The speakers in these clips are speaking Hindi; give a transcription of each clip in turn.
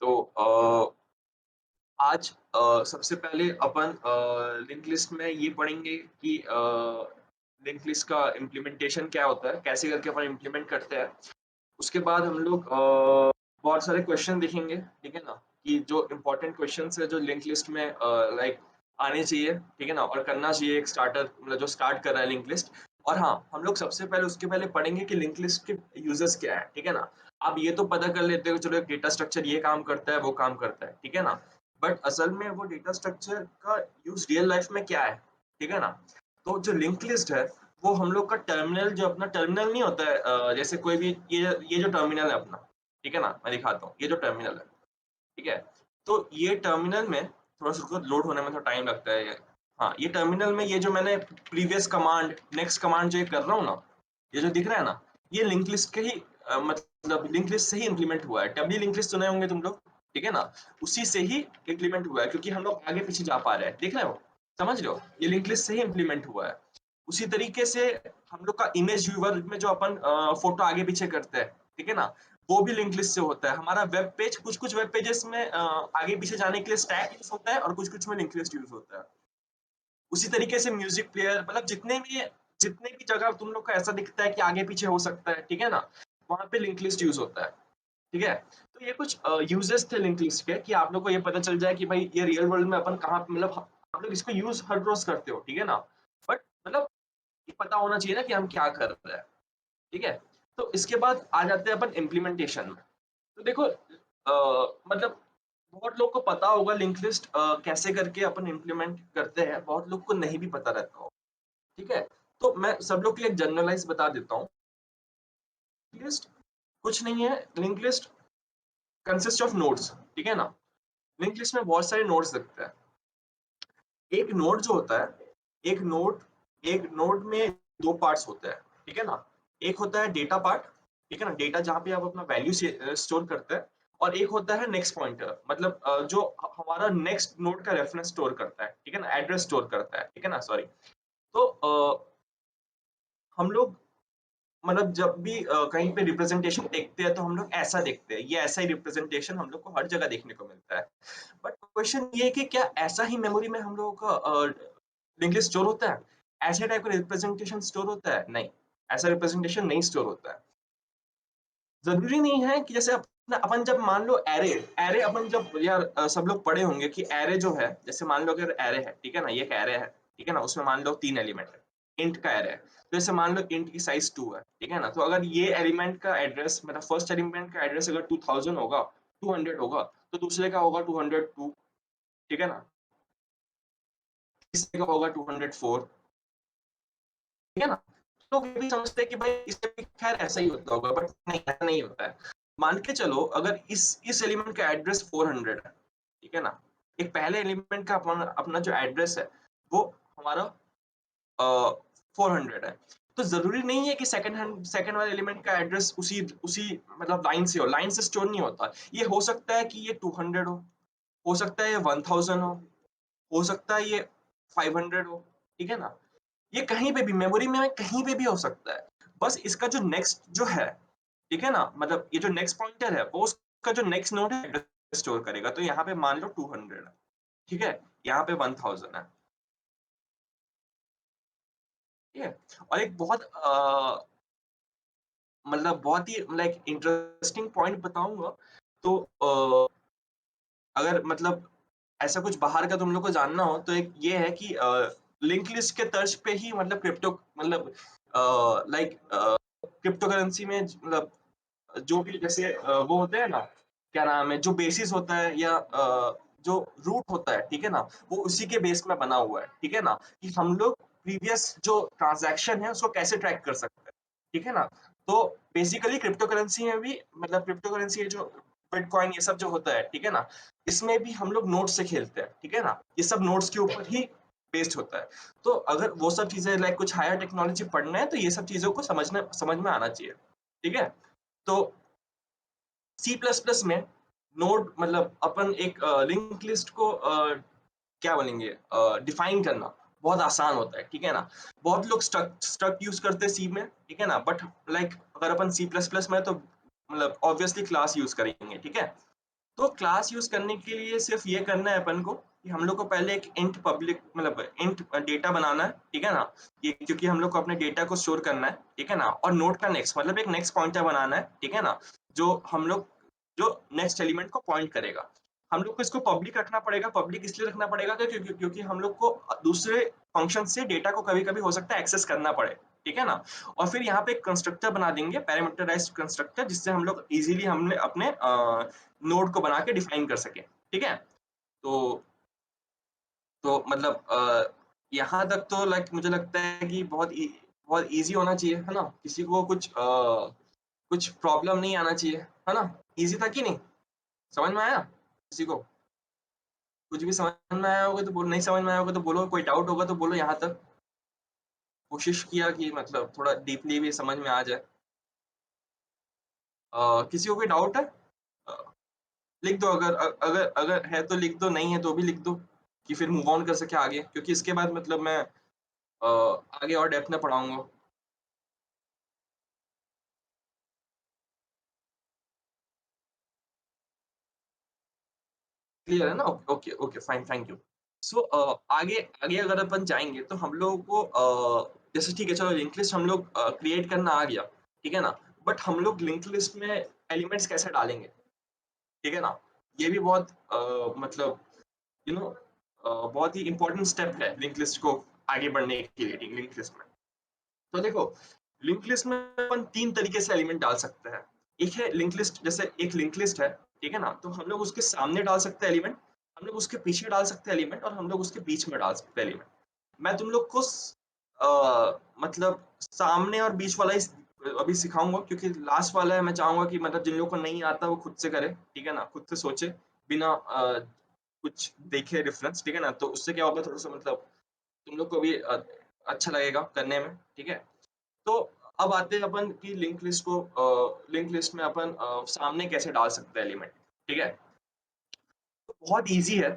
तो आज सबसे पहले अपन लिंक लिस्ट में ये पढ़ेंगे कि लिंक लिस्ट का इम्प्लीमेंटेशन क्या होता है, कैसे करके अपन इम्प्लीमेंट करते हैं। उसके बाद हम लोग बहुत सारे क्वेश्चन देखेंगे, ठीक है ना? कि जो इम्पोर्टेंट क्वेश्चंस है जो लिंक लिस्ट में लाइक आने चाहिए, ठीक है ना? और करना चाहिए एक स्टार्टर मतलब जो स्टार्ट कर रहा है लिंक लिस्ट। और हाँ, हम लोग सबसे पहले उसके पहले पढ़ेंगे कि लिंक लिस्ट के यूजेस क्या है, ठीक है ना? आप ये तो पता कर लेते हो चलो एक डेटा स्ट्रक्चर ये काम करता है, वो काम करता है, ठीक है ना? बट असल में वो डेटा स्ट्रक्चर का यूज़ रियल लाइफ में क्या है, ठीक है ना? तो जो लिंक लिस्ट है वो हम लोग का टर्मिनल जो अपना टर्मिनल नहीं होता है जैसे कोई भी ये जो टर्मिनल है अपना, ठीक है ना? मैं दिखाता हूँ, ये जो टर्मिनल है, ठीक है? तो ये टर्मिनल में थोड़ा-सा उसको लोड होने में थोड़ा टाइम लगता है ये। हाँ, ये टर्मिनल में ये जो मैंने प्रीवियस कमांड, नेक्स्ट कमांड जो ये कर रहा हूँ ना, ये जो दिख रहा है ना, ये लिंक लिस्ट के ही मतलब लिंक लिस्ट से ही इम्प्लीमेंट हुआ है। डब्ल्यू लिंक लिस्ट सुने होंगे तुम लोग, ठीक है ना? उसी से ही इम्प्लीमेंट हुआ है क्योंकि हम लोग आगे-पीछे जा पा रहे हैं। देख रहे हो? समझ रहे हो? ये लिंक लिस्ट से ही इम्प्लीमेंट हुआ है। उसी तरीके से हम लोग का इमेज व्यूअर में जो अपन फ़ोटो आगे-पीछे करते हैं, ठीक है ना? वो भी लिंक लिस्ट से होता है। हमारा वेब पेज कुछ-कुछ वेब पेजेज़ में आगे-पीछे जाने के लिए स्टैक यूज़ होता है और कुछ-कुछ में लिंक लिस्ट यूज़ होता है। उसी तरीके से म्यूज़िक प्लेयर मतलब जितने भी जगह तुम लोग को ऐसा दिखता है कि आगे-पीछे हो सकता है, ठीक है ना? वहाँ पे लिंक लिस्ट यूज़ होता है, ठीक है? तो ये कुछ यूजेस थे लिंक लिस्ट के कि आप लोग को ये पता चल जाए कि भाई ये रियल वर्ल्ड में अपन कहाँ मतलब आप लोग इसको यूज़ हर रोज़ करते हो, ठीक है ना? बट मतलब ये पता होना चाहिए ना कि हम क्या कर रहे हैं, ठीक है? तो इसके बाद आ जाते हैं अपन इम्प्लीमेंटेशन में। तो देखो मतलब बहुत लोग को पता होगा लिंक लिस्ट कैसे करके अपन इम्प्लीमेंट करते हैं, बहुत लोग को नहीं भी पता रहता हो, ठीक है? तो मैं सब लोग के लिए जनरलाइज़ बता देता हूँ। लिस्ट कुछ नहीं है, link list consist of nodes, ठीक है ना? लिंक लिस्ट में बहुत सारे नोड्स दिखते हैं। एक नोड जो होता है, एक नोड में 2 पार्ट्स होते हैं, ठीक है ना? एक होता है डेटा पार्ट, ठीक है ना? डेटा जहाँ पे आप अपना वैल्यू से स्टोर करते हैं और एक होता है नेक्स्ट पॉइंटर मतलब जो हमारा नेक्स्ट नोड का रेफरेंस स्टोर करता है, ठीक है ना? एड्रेस स्टोर करता है, ठीक है ना? सॉरी। तो हम लोग मतलब जब भी कहीं पे रिप्रेजेंटेशन देखते हैं तो हम लोग ऐसा देखते हैं। ये ऐसा ही रिप्रेजेंटेशन हम लोग को हर जगह देखने को मिलता है। बट क्वेश्चन ये है कि क्या ऐसा ही मेमोरी में हम लोगों का लिंक लिस्ट स्टोर होता है? ऐसे टाइप का रिप्रेजेंटेशन स्टोर होता है? नहीं, ऐसा रिप्रेजेंटेशन नहीं स्टोर होता है। ज़रूरी नहीं है कि जैसे अपन जब मान लो एरे एरे अपन जब यार सब लोग पढ़े होंगे कि एरे जो है, जैसे मान लो अगर एरे है, ठीक है ना? ये एक एरे है, ठीक है ना? उसमें मान लो 3 एलिमेंट है, इंट का एरे है। तो जैसे मान लो इंट की साइज़ 2 है, ठीक है ना? तो अगर ये एलिमेंट का एड्रेस मतलब फर्स्ट एलिमेंट का एड्रेस अगर 2000 होगा, 200 होगा, तो दूसरे का होगा 202, ठीक है ना? तीसरे का होगा 204, ठीक है ना? लोग ये भी समझते हैं कि भाई इसमें भी खैर ऐसा ही होता होगा बट नहीं, ऐसा नहीं होता है। मान के चलो अगर इस एलिमेंट का एड्रेस 400 है, ठीक है ना? एक पहले एलिमेंट का अपना अपना जो एड्रेस है वो हमारा 400 है। तो ज़रूरी नहीं है कि सेकंड वाले एलिमेंट का एड्रेस उसी उसी मतलब लाइन से स्टोर नहीं होता। ये हो सकता है कि ये 200 हो सकता है ये 1000 हो सकता है ये 500 हो, ठीक है ना? ये कहीं पे भी मेमोरी में कहीं पे भी हो सकता है। बस इसका जो नेक्स्ट जो है, ठीक है ना? मतलब ये जो नेक्स्ट पॉइंटर है, वो उसका जो नेक्स्ट नोड है एड्रेस स्टोर करेगा। तो यहाँ पे मान लो 200 है, ठीक है? यहाँ पे 1000 है, ठीक है? और एक बहुत मतलब बहुत ही लाइक इंटरेस्टिंग पॉइंट बताऊँगा तो अगर मतलब ऐसा कुछ बाहर का तुम लोग को जानना हो तो एक ये है कि लिंक लिस्ट के तर्ज पे ही मतलब क्रिप्टो मतलब लाइक क्रिप्टो करेंसी में मतलब जो भी जैसे वो होते हैं ना, क्या नाम है, जो बेसिस होता है या जो रूट होता है, ठीक है ना? वो उसी के बेस में बना हुआ है, ठीक है ना? कि हम लोग प्रीवियस जो ट्रांज़ैक्शन है उसको कैसे ट्रैक कर सकते हैं, ठीक है ना? तो बेसिकली क्रिप्टो करेंसी में भी मतलब क्रिप्टो करेंसी ये जो बिटकॉइन ये सब जो होता है, ठीक है ना? इसमें भी हम लोग नोड्स से खेलते हैं, ठीक है ना? ये सब नोड्स के ऊपर ही बेस्ड होता है। तो अगर वो सब चीज़ें लाइक कुछ हायर टेक्नोलॉजी पढ़ना है तो ये सब चीज़ों को समझ में आना चाहिए, ठीक है? तो सी प्लस प्लस में नोड मतलब अपन एक लिंक लिस्ट को क्या बोलेंगे डिफाइन करना बहुत आसान होता है, ठीक है ना? बहुत लोग स्ट्रक्ट यूज़ करते हैं सी में, ठीक है ना? बट लाइक अगर अपन सी प्लस प्लस में है तो मतलब ऑब्वियसली क्लास यूज़ करेंगे, ठीक है? तो क्लास यूज़ करने के लिए सिर्फ़ ये करना है अपन को कि हम लोग को पहले एक इंट पब्लिक मतलब इंट डेटा बनाना है, ठीक है ना? ये क्योंकि हम लोग को अपने डेटा को स्टोर करना है, ठीक है ना? और नोड का नेक्स्ट मतलब एक नेक्स्ट पॉइंटर बनाना है, ठीक है ना? जो हम लोग जो नेक्स्ट एलिमेंट को पॉइंट करेगा। हम लोग को इसको पब्लिक रखना पड़ेगा, पब्लिक इसलिए रखना पड़ेगा क्योंकि हम लोग को दूसरे फंक्शन से डेटा को कभी-कभी हो सकता है एक्सेस करना पड़े, ठीक है ना? और फिर यहाँ पे एक कंस्ट्रक्टर बना देंगे पैरामीटराइज्ड कंस्ट्रक्टर जिससे हम लोग ईज़िली हमने अपने नोड को बना के डिफाइन कर सकें, ठीक है? तो मतलब यहाँ तक तो लाइक मुझे लगता है कि बहुत ईज़ी होना चाहिए, है ना? किसी को कुछ प्रॉब्लम नहीं आना चाहिए, है ना? ईज़ी था कि नहीं? समझ में आया किसी को? कुछ भी समझ में आया होगा तो बोलो, नहीं समझ में आया होगा तो बोलो, कोई डाउट होगा तो बोलो यहाँ तक। कोशिश किया कि मतलब थोड़ा डीपली भी समझ में आ जाए। किसी को कोई डाउट है? अ, लिख दो अगर अगर है तो लिख दो, नहीं है तो भी लिख दो, कि फिर मूव ऑन कर सकें आगे क्योंकि इसके बाद मतलब मैं आगे और डेप्थ में पढ़ाऊँगा। क्लियर है ना? Okay, okay, okay, fine, thank you. So आगे आगे अगर अपन जाएँगे तो हम लोगों को जैसे ठीक है चलो लिंक लिस्ट हम लोग क्रिएट करना आ गया, ठीक है ना? बट हम लोग लिंक लिस्ट में एलिमेंट्स कैसे डालेंगे, ठीक है ना? ये भी बहुत मतलब यू नो बहुत ही इम्पोर्टेंट स्टेप है लिंक लिस्ट को आगे बढ़ने के लिए लिंक लिस्ट में। तो देखो, लिंक लिस्ट में अपन 3 तरीके से एलिमेंट डाल सकते हैं। एक है लिंक लिस्ट जैसे एक लिंक लिस्ट है, ठीक है ना? तो हम लोग उसके सामने डाल सकते हैं एलिमेंट, हम लोग उसके पीछे डाल सकते हैं एलिमेंट और हम लोग उसके बीच में डाल सकते हैं एलिमेंट। मैं तुम लोग को मतलब सामने और बीच वाला ही अभी सिखाऊँगा क्योंकि लास्ट वाला है मैं चाहूँगा कि मतलब जिन लोगों को नहीं आता वो खुद से करे, ठीक है ना? खुद से सोचे बिना कुछ देखे रेफरेंस, ठीक है ना? तो उससे क्या होगा थोड़ा-सा मतलब तुम लोग को भी अच्छा लगेगा करने में, ठीक है? तो अब आते हैं अपन कि लिंक लिस्ट में अपन सामने कैसे डाल सकते हैं एलिमेंट, ठीक है? तो बहुत ईज़ी है,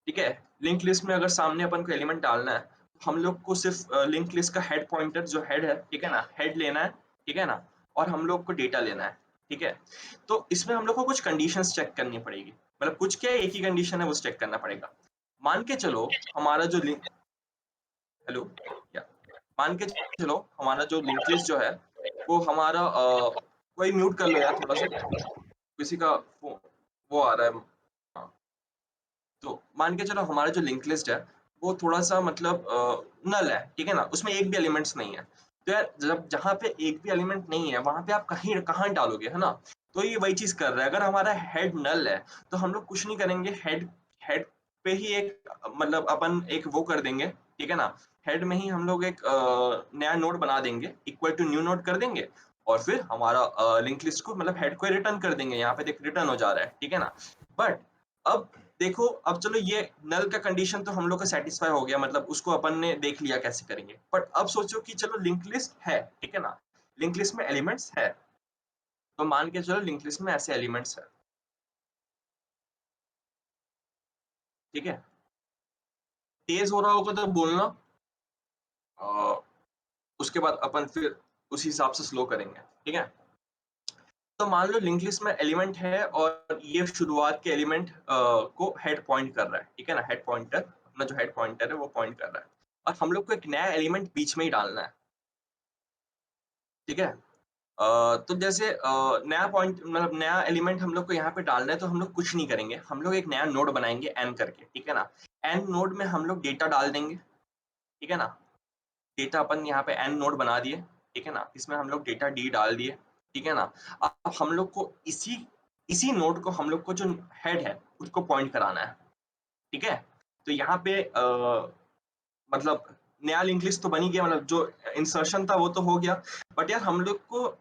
ठीक है? लिंक लिस्ट में अगर सामने अपन को एलिमेंट डालना है, तो हम लोग को सिर्फ़ लिंक लिस्ट का हेड पॉइंटर जो हेड है, ठीक है ना? हेड लेना है, ठीक है ना? और हम लोग को डेटा लेना है, ठीक है? तो इसमें हम लोग को कुछ कंडीशंस चेक करनी पड़ेगी, मतलब कुछ क्या एक ही कंडीशन है वो चेक करना पड़ेगा। मान के चलो हमारा जो लिंक हेलो? या मान के चलो हमारा जो लिंक लिस्ट जो है, वो हमारा कोई म्यूट कर लो यार थोड़ा-सा, किसी का वो आ रहा है। हाँ, तो मान के चलो हमारा जो लिंक लिस्ट है, वो थोड़ा-सा मतलब नल है, ठीक है ना? उसमें एक भी एलिमेंट्स नहीं है। तो यार जब जहाँ पे एक भी एलिमेंट नहीं है, वहाँ पे आप कहीं कहाँ डालोगे, है ना? तो ये वही चीज़ कर रहा है, अगर हमारा हेड नल है, तो हम लोग कुछ नहीं करेंगे, हेड हेड पे ही एक मतलब अपन एक वो कर देंगे, ठीक है ना? हेड में ही हम लोग एक नया नोड बना देंगे, इक्वल टू न्यू नोड कर देंगे और फिर हमारा लिंक लिस्ट को मतलब हेड को रिटर्न कर देंगे, यहाँ पे देख रिटर्न हो जा रहा है, ठीक है ना? बट अब देखो, अब चलो ये नल का कंडीशन तो हम लोग का सैटिस्फाई हो गया मतलब उसको अपन ने देख लिया कैसे करेंगे। बट अब सोचो कि चलो लिंक लिस्ट है, ठीक है ना? लिंक लिस्ट में एलिमेंट्स है, तो मान के चलो लिंक लिस्ट में ऐसे एलिमेंट्स है, ठीक है? तेज़ हो रहा होगा तो बोलना अ, उसके बाद अपन फिर उसी हिसाब से स्लो करेंगे, ठीक है? तो मान लो लिंक लिस्ट में एलिमेंट है और ये शुरुआत के एलिमेंट को हेड पॉइंट कर रहा है, ठीक है ना? हेड पॉइंटर अपना जो हेड पॉइंटर है वो पॉइंट कर रहा है और हम लोग को एक नया एलिमेंट बीच में ही डालना है, ठीक है? तो जैसे नया पॉइंट मतलब नया एलिमेंट हम लोग को यहाँ पे डालना है तो हम लोग कुछ नहीं करेंगे, हम लोग एक नया नोड बनाएँगे n करके, ठीक है ना? n नोड में हम लोग डेटा डाल देंगे, ठीक है ना? डेटा अपन यहाँ पे n नोड बना दिए, ठीक है ना? इसमें हम लोग डेटा d डाल दिए, ठीक है ना? अब हम लोग को इसी इसी नोड को हम लोग को जो हेड है, उसको पॉइंट कराना है, ठीक है? तो यहाँ पे मतलब नया लिंक लिस्ट तो बन ही गया मतलब जो इंसर्शन था वो तो हो गया, बट यार हम लोग को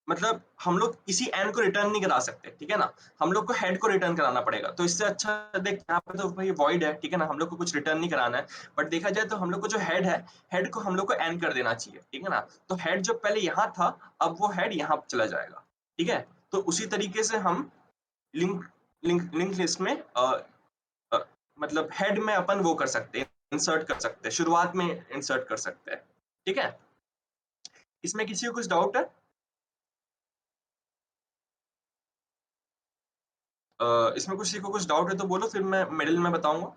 मतलब हम लोग इसी एन को रिटर्न नहीं करा सकते, ठीक है ना? हम लोग को हेड को रिटर्न कराना पड़ेगा। तो इससे अच्छा देख यहाँ पे तो भाई वॉइड है, ठीक है ना? हम लोग को कुछ रिटर्न नहीं कराना है। बट देखा जाए तो हम लोग को जो हेड है, हेड को हम लोग को एन कर देना चाहिए, ठीक है ना? तो हेड जो पहले यहाँ था, अब वो हेड यहाँ चला जाएगा, ठीक है? तो उसी तरीके से हम लिंक लिंक लिस्ट में अ, मतलब हेड में अपन वो कर सकते हैं, इंसर्ट कर सकते हैं, शुरुआत में इंसर्ट कर सकते हैं, ठीक है? इसमें किसी को कुछ डाउट है? इसमें कुछ डाउट है तो बोलो, फिर मैं मिडिल में बताऊँगा।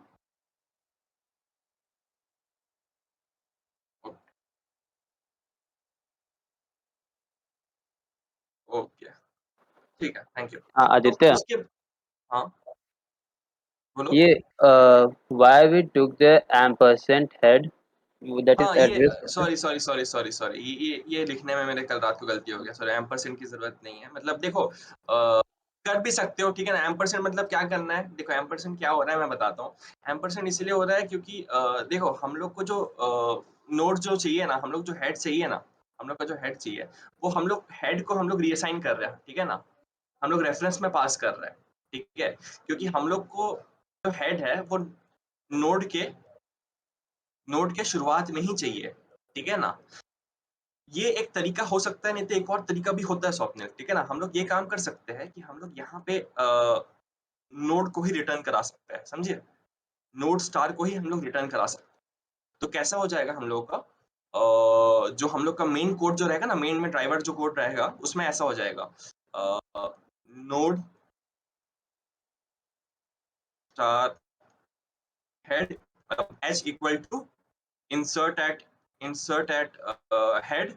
ओ ओके, ठीक है, थैंक यू। हाँ तो आदित्य, उसके हाँ, बोलो। ये why we took the ampersand head, that is हाँ, ये address. सॉरी, ये लिखने में मेरे कल रात को गलती हो गया। सॉरी, एम्परसेंड की ज़रूरत नहीं है। मतलब देखो कर भी सकते हो, ठीक है ना? एम्परसेंड मतलब क्या करना है? देखो एम्परसेंड क्या हो रहा है मैं बताता हूँ। एम्परसेंड इसलिए हो रहा है क्योंकि देखो हम लोग को जो नोड जो चाहिए ना, हम लोग जो हेड चाहिए ना, हम लोग का जो हेड चाहिए, वो हम लोग हेड को हम लोग रीअसाइन कर रहे हैं, ठीक है ना? हम लोग रेफरेंस में पास कर रहे हैं, ठीक है? क्योंकि हम लोग को जो हेड है वो नोड के नोड के शुरुआत में ही चाहिए, ठीक है ना? ये एक तरीका हो सकता है, नहीं तो एक और तरीका भी होता है स्वप्निल, ठीक है ना? हम लोग ये काम कर सकते हैं कि हम लोग यहाँ पे नोड को ही रिटर्न करा सकते हैं, समझे? नोड स्टार को ही हम लोग रिटर्न करा सकते हैं। तो कैसा हो जाएगा हम लोग का जो हम लोग का मेन कोड जो रहेगा ना, मेन में ड्राइवर जो कोड रहेगा, उसमें ऐसा हो जाएगा node star head H equal to insert at head,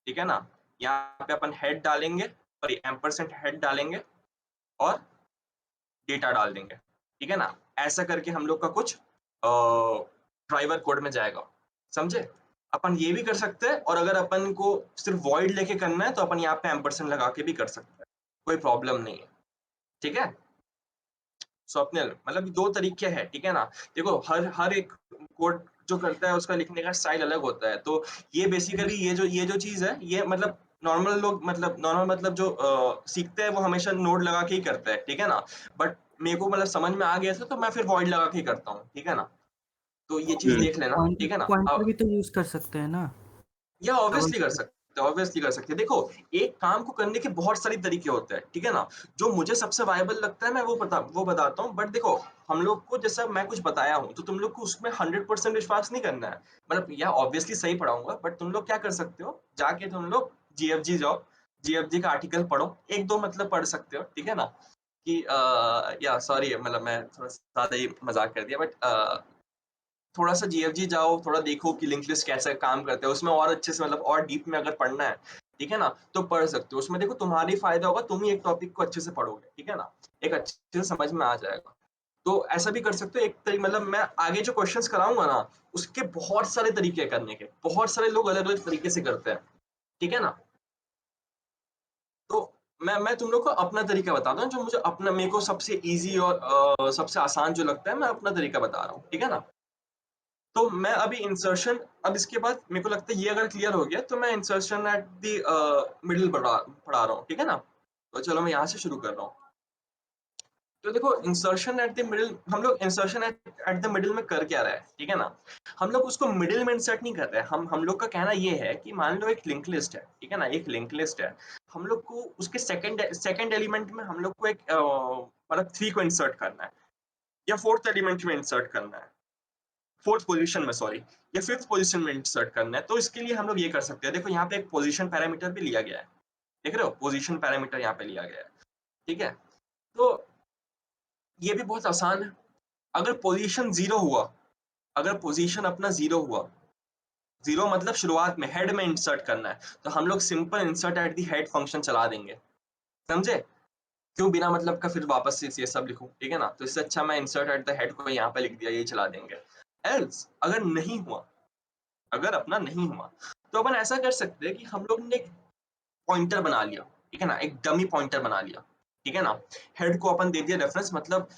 ठीक है ना? यहाँ पे अपन हेड डालेंगे और एम्परसेंड हेड डालेंगे और डेटा डाल देंगे, ठीक है ना? ऐसा करके हम लोग का कुछ ड्राइवर कोड में जाएगा, समझे? अपन ये भी कर सकते हैं और अगर अपन को सिर्फ वॉइड लेके करना है तो अपन यहाँ पे एम्परसेंड लगा के भी कर सकते हैं, कोई प्रॉब्लम नहीं है, ठीक है? स्वप्निल मतलब 2 तरीके हैं, ठीक है ना? देखो हर एक कोड जो करता है उसका लिखने का स्टाइल अलग होता है। तो ये बेसिकली ये जो चीज़ है, ये मतलब नॉर्मल मतलब जो सीखते हैं वो हमेशा नोड लगा के ही करते हैं, ठीक है ना? बट मेरे को मतलब समझ में आ गया था तो मैं फिर वॉइड लगा के ही करता हूँ, ठीक है ना? तो ये चीज़ हम्म। देख लेना, पॉइंटर ठीक है ना? पॉइंटर भी तो यूज कर सकते हैं ना। या डबल ऑब्वियसली कर सकते हैं, ऑब्वियसली कर सकते हैं। देखो, एक काम को करने के बहुत सारे तरीके होते हैं, ठीक है ना? जो मुझे सबसे वायबल लगता है मैं वो बताता हूँ। बट देखो, हम लोग को जैसा मैं कुछ बताया हूँ, तो तुम लोग को उसमें 100% विश्वास नहीं करना है। मतलब या ऑब्वियसली सही पढ़ाऊँगा, बट तुम लोग क्या कर सकते हो, जाके तुम लोग जीएफजी जाओ, जीएफजी का आर्टिकल पढ़ो, 1-2 मतलब पढ़ सकते हो, ठीक है ना? कि या सॉरी मतलब मैं थोड़ा ज़्यादा ही मज़ाक कर दिया, बट थोड़ा-सा जीएफजी जाओ, थोड़ा देखो कि लिंक लिस्ट कैसे काम करते हैं, उसमें और अच्छे से मतलब और डीप में अगर पढ़ना है, ठीक है ना? तो पढ़ सकते हो। उसमें देखो तुम्हारा ही फ़ायदा होगा, तुम ही एक टॉपिक को अच्छे से पढ़ोगे, ठीक है ना? एक अच्छे से समझ में आ जाएगा। तो ऐसा भी कर सकते हो एक तरी मतलब मैं आगे जो क्वेश्चन्स कराऊँगा ना, उसके बहुत सारे तरीके हैं करने के, बहुत सारे लोग अलग-अलग तरीके से करते हैं, ठीक है ना? तो मैं तुम लोग को अपना तरीका बताता हूँ, जो मुझे अपना मेरे को सबसे ईज़ी और सबसे आसान जो लगता है, मैं अपना तरीका बता रहा हूँ, ठीक है ना? तो मैं अभी इंसर्शन अब इसके बाद मेरे को लगता है ये अगर क्लियर हो गया तो मैं इंसर्शन एट द मिडल पढ़ा रहा हूँ, ठीक है ना? तो चलो मैं यहाँ से शुरू कर रहा हूँ। तो देखो इंसर्शन एट द मिडल हम लोग इंसर्शन एट द मिडल में कर क्या रहा है, ठीक है ना? हम लोग उसको मिडल में इंसर्ट नहीं कर रहे हैं। हम लोग का कहना ये है कि मान लो एक लिंक लिस्ट है, ठीक है ना? एक लिंक लिस्ट है। हम लोग को उसके सेकंड एलिमेंट में हम लोग को एक मतलब 3 को इंसर्ट करना है या 4th एलिमेंट में इंसर्ट करना है। 4th पोजीशन में सॉरी या 5th पोजीशन में इंसर्ट करना है। तो इसके लिए हम लोग ये कर सकते हैं। देखो यहाँ पे एक पोजीशन पैरामीटर भी लिया गया है। देख रहे हो? पोजीशन पैरामीटर यहाँ पे लिया गया है। ठीक है? तो ये भी बहुत आसान है। अगर पोजीशन 0 हुआ, अगर पोजीशन अपना 0 हुआ, 0 मतलब शुरुआत में हेड में इंसर्ट करना है, तो हम लोग simple insert at the head function चला देंगे। समझे? क्यों बिना मतलब का फिर वापस से ये सब लिखूँ, ठीक है ना? तो इससे अच्छा मैं इंसर्ट एट द हेड को यहाँ पे लिख दिया, ये चला देंगे। एल्स अगर नहीं हुआ, अगर अपना नहीं हुआ, तो अपन ऐसा कर सकते हैं कि हम लोग ने एक पॉइंटर बना लिया, ठीक है ना? एक डमी पॉइंटर बना लिया, ठीक है ना? हेड को अपन दे दिया रेफरेंस मतलब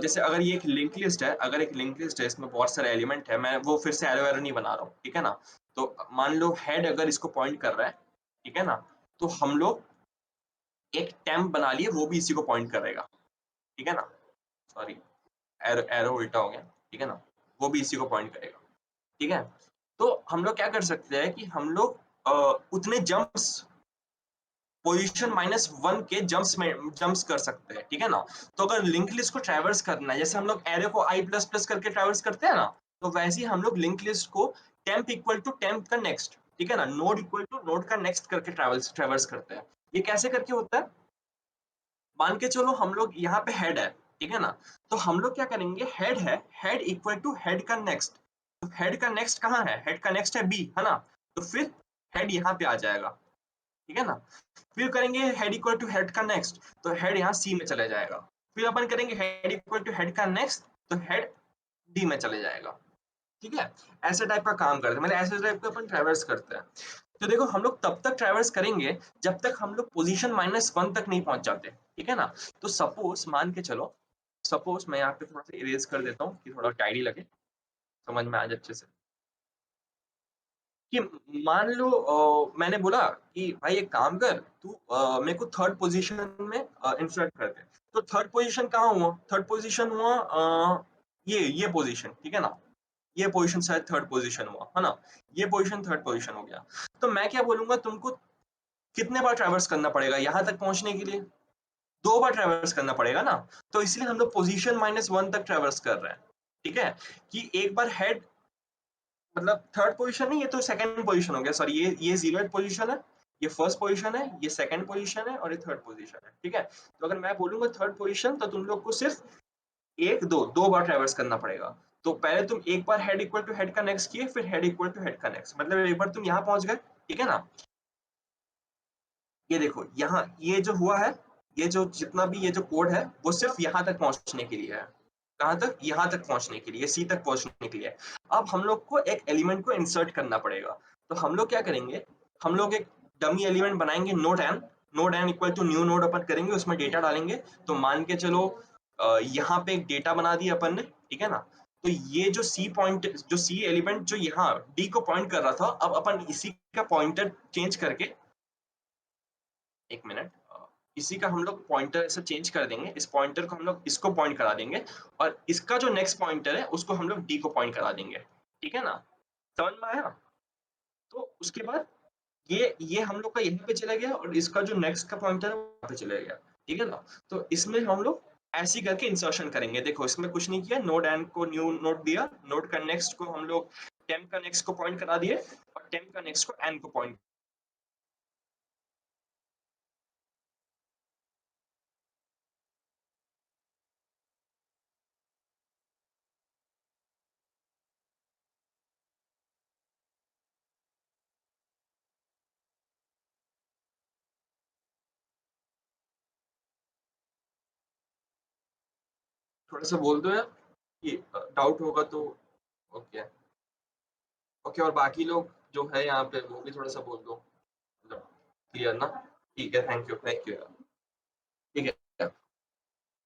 जैसे अगर ये एक लिंक लिस्ट है, अगर एक लिंक लिस्ट है, इसमें बहुत सारे एलिमेंट है, मैं वो फिर से एरो एरो नहीं बना रहा हूँ, ठीक है ना? तो मान लो हेड अगर इसको पॉइंट कर रहा है, ठीक है ना? तो हम लोग एक टेम्प बना लिए, वो भी इसी को पॉइंट करेगा, ठीक है ना? सॉरी एरो एरो उल्टा हो गया, ठीक है ना? वो भी इसी को पॉइंट करेगा, ठीक है? तो हम लोग क्या कर सकते हैं कि हम लोग उतने जंप्स पोजीशन -1 के जंप्स कर सकते हैं, ठीक है ना? तो अगर लिंक लिस्ट को ट्रैवर्स करना है, जैसे हम लोग एरे को i++ करके ट्रैवर्स करते हैं ना, तो वैसे ही हम लोग लिंक लिस्ट को टेम्प इक्वल टू टेम्प का नेक्स्ट, ठीक है ना? नोड इक्वल टू नोड का नेक्स्ट करके ट्रैवर्स ट्रैवर्स करते हैं। ये कैसे करके होता है? मान के चलो हम लोग यहाँ पे हेड है, ठीक है ना? तो हम लोग क्या करेंगे, हेड है, हेड इक्वल टू हेड का नेक्स्ट, तो हेड का नेक्स्ट कहाँ है? हेड का नेक्स्ट है बी, है ना? तो फिर हेड यहाँ पे आ जाएगा, ठीक है ना? फिर करेंगे हेड इक्वल टू हेड का नेक्स्ट, तो हेड यहाँ सी में चला जाएगा। फिर अपन करेंगे हेड इक्वल टू हेड का नेक्स्ट, तो हेड डी में चले जाएगा, ठीक है? ऐसे टाइप का काम करते हैं, मतलब ऐसे टाइप का अपन ट्रैवर्स करते हैं। तो देखो हम लोग तब तक ट्रैवर्स करेंगे जब तक हम लोग पोजीशन -1 तक नहीं पहुंच जाते, ठीक है ना? तो सपोज मान के चलो, सपोज मैं यहाँ पे थोड़ा सा इरेज कर देता हूँ कि थोड़ा टाइडी लगे, समझ में आ जाए अच्छे से। कि मान लो मैंने बोला कि भाई एक काम कर, तू मेरे को थर्ड पोजीशन में इंसर्ट कर दे। तो थर्ड पोजीशन कहाँ हुआ? थर्ड पोजीशन हुआ ये पोजीशन, ठीक है ना? ये पोजीशन शायद थर्ड पोजीशन हुआ, है ना? ये पोजीशन थर्ड पोजीशन हो गया। तो मैं क्या बोलूंगा, तुमको कितने बार ट्रैवर्स करना पड़ेगा यहाँ तक पहुंचने के लिए? 2 बार ट्रैवर्स करना पड़ेगा ना? तो इसलिए हम लोग पोजीशन -1 तक ट्रैवर्स कर रहे हैं, ठीक है? कि एक बार हेड, मतलब थर्ड पोजीशन नहीं, ये तो सेकंड पोजीशन हो गया, सॉरी, ये 0th पोजीशन है, ये फर्स्ट पोजीशन है, ये सेकंड पोजीशन है और ये थर्ड पोजीशन है, ठीक है? तो अगर मैं बोलूंगा थर्ड पोजीशन, तो तुम लोग को सिर्फ 1 2 बार ट्रैवर्स करना पड़ेगा। तो पहले तुम एक बार हेड इक्वल टू हेड का नेक्स्ट किए, फिर हेड इक्वल टू हेड का नेक्स्ट, मतलब एक बार तुम यहाँ पहुंच गए, ठीक है ना? ये देखो यहाँ ये जो हुआ है, ये जो जितना भी ये जो कोड है, वो सिर्फ यहाँ तक पहुंचने के लिए है। कहाँ तक? यहाँ तक पहुंचने के लिए, सी तक पहुंचने के लिए। अब हम लोग को एक एलिमेंट को इंसर्ट करना पड़ेगा। तो हम लोग क्या करेंगे, हम लोग एक डमी एलिमेंट बनाएंगे, node N equal to new node अपन करेंगे, उसमें डेटा डालेंगे। तो मान के चलो यहाँ पे एक डेटा बना दिया अपन ने, ठीक है ना? तो ये जो सी पॉइंट, जो सी एलिमेंट जो यहाँ डी को पॉइंट कर रहा था, अब अपन इसी का पॉइंटर चेंज करके, एक मिनट, इसी का हम लोग पॉइंटर ऐसे चेंज कर देंगे, इस पॉइंटर को हम लोग इसको पॉइंट करा देंगे, और इसका जो नेक्स्ट पॉइंटर है उसको हम लोग डी को पॉइंट करा देंगे, ठीक है ना? समझ में आया? तो उसके बाद ये हम लोग का यहाँ पे चला गया, और इसका जो नेक्स्ट का पॉइंटर है वहाँ पे चला गया, ठीक है ना? तो इसमें हम लोग ऐसे ही करके इंसर्शन करेंगे। देखो इसमें कुछ नहीं किया, नोड एन को न्यू नोड दिया, नोड का नेक्स्ट को हम लोग टेम्प का नेक्स्ट को पॉइंट करा दिए, और टेम्प का नेक्स्ट को एन को पॉइंट। थोड़ा सा बोल दो यार, कि डाउट होगा तो। ओके, ओके, और बाकी लोग जो है यहाँ पे वो भी थोड़ा सा बोल दो, मतलब क्लियर ना? ठीक है, थैंक यू यार, ठीक है।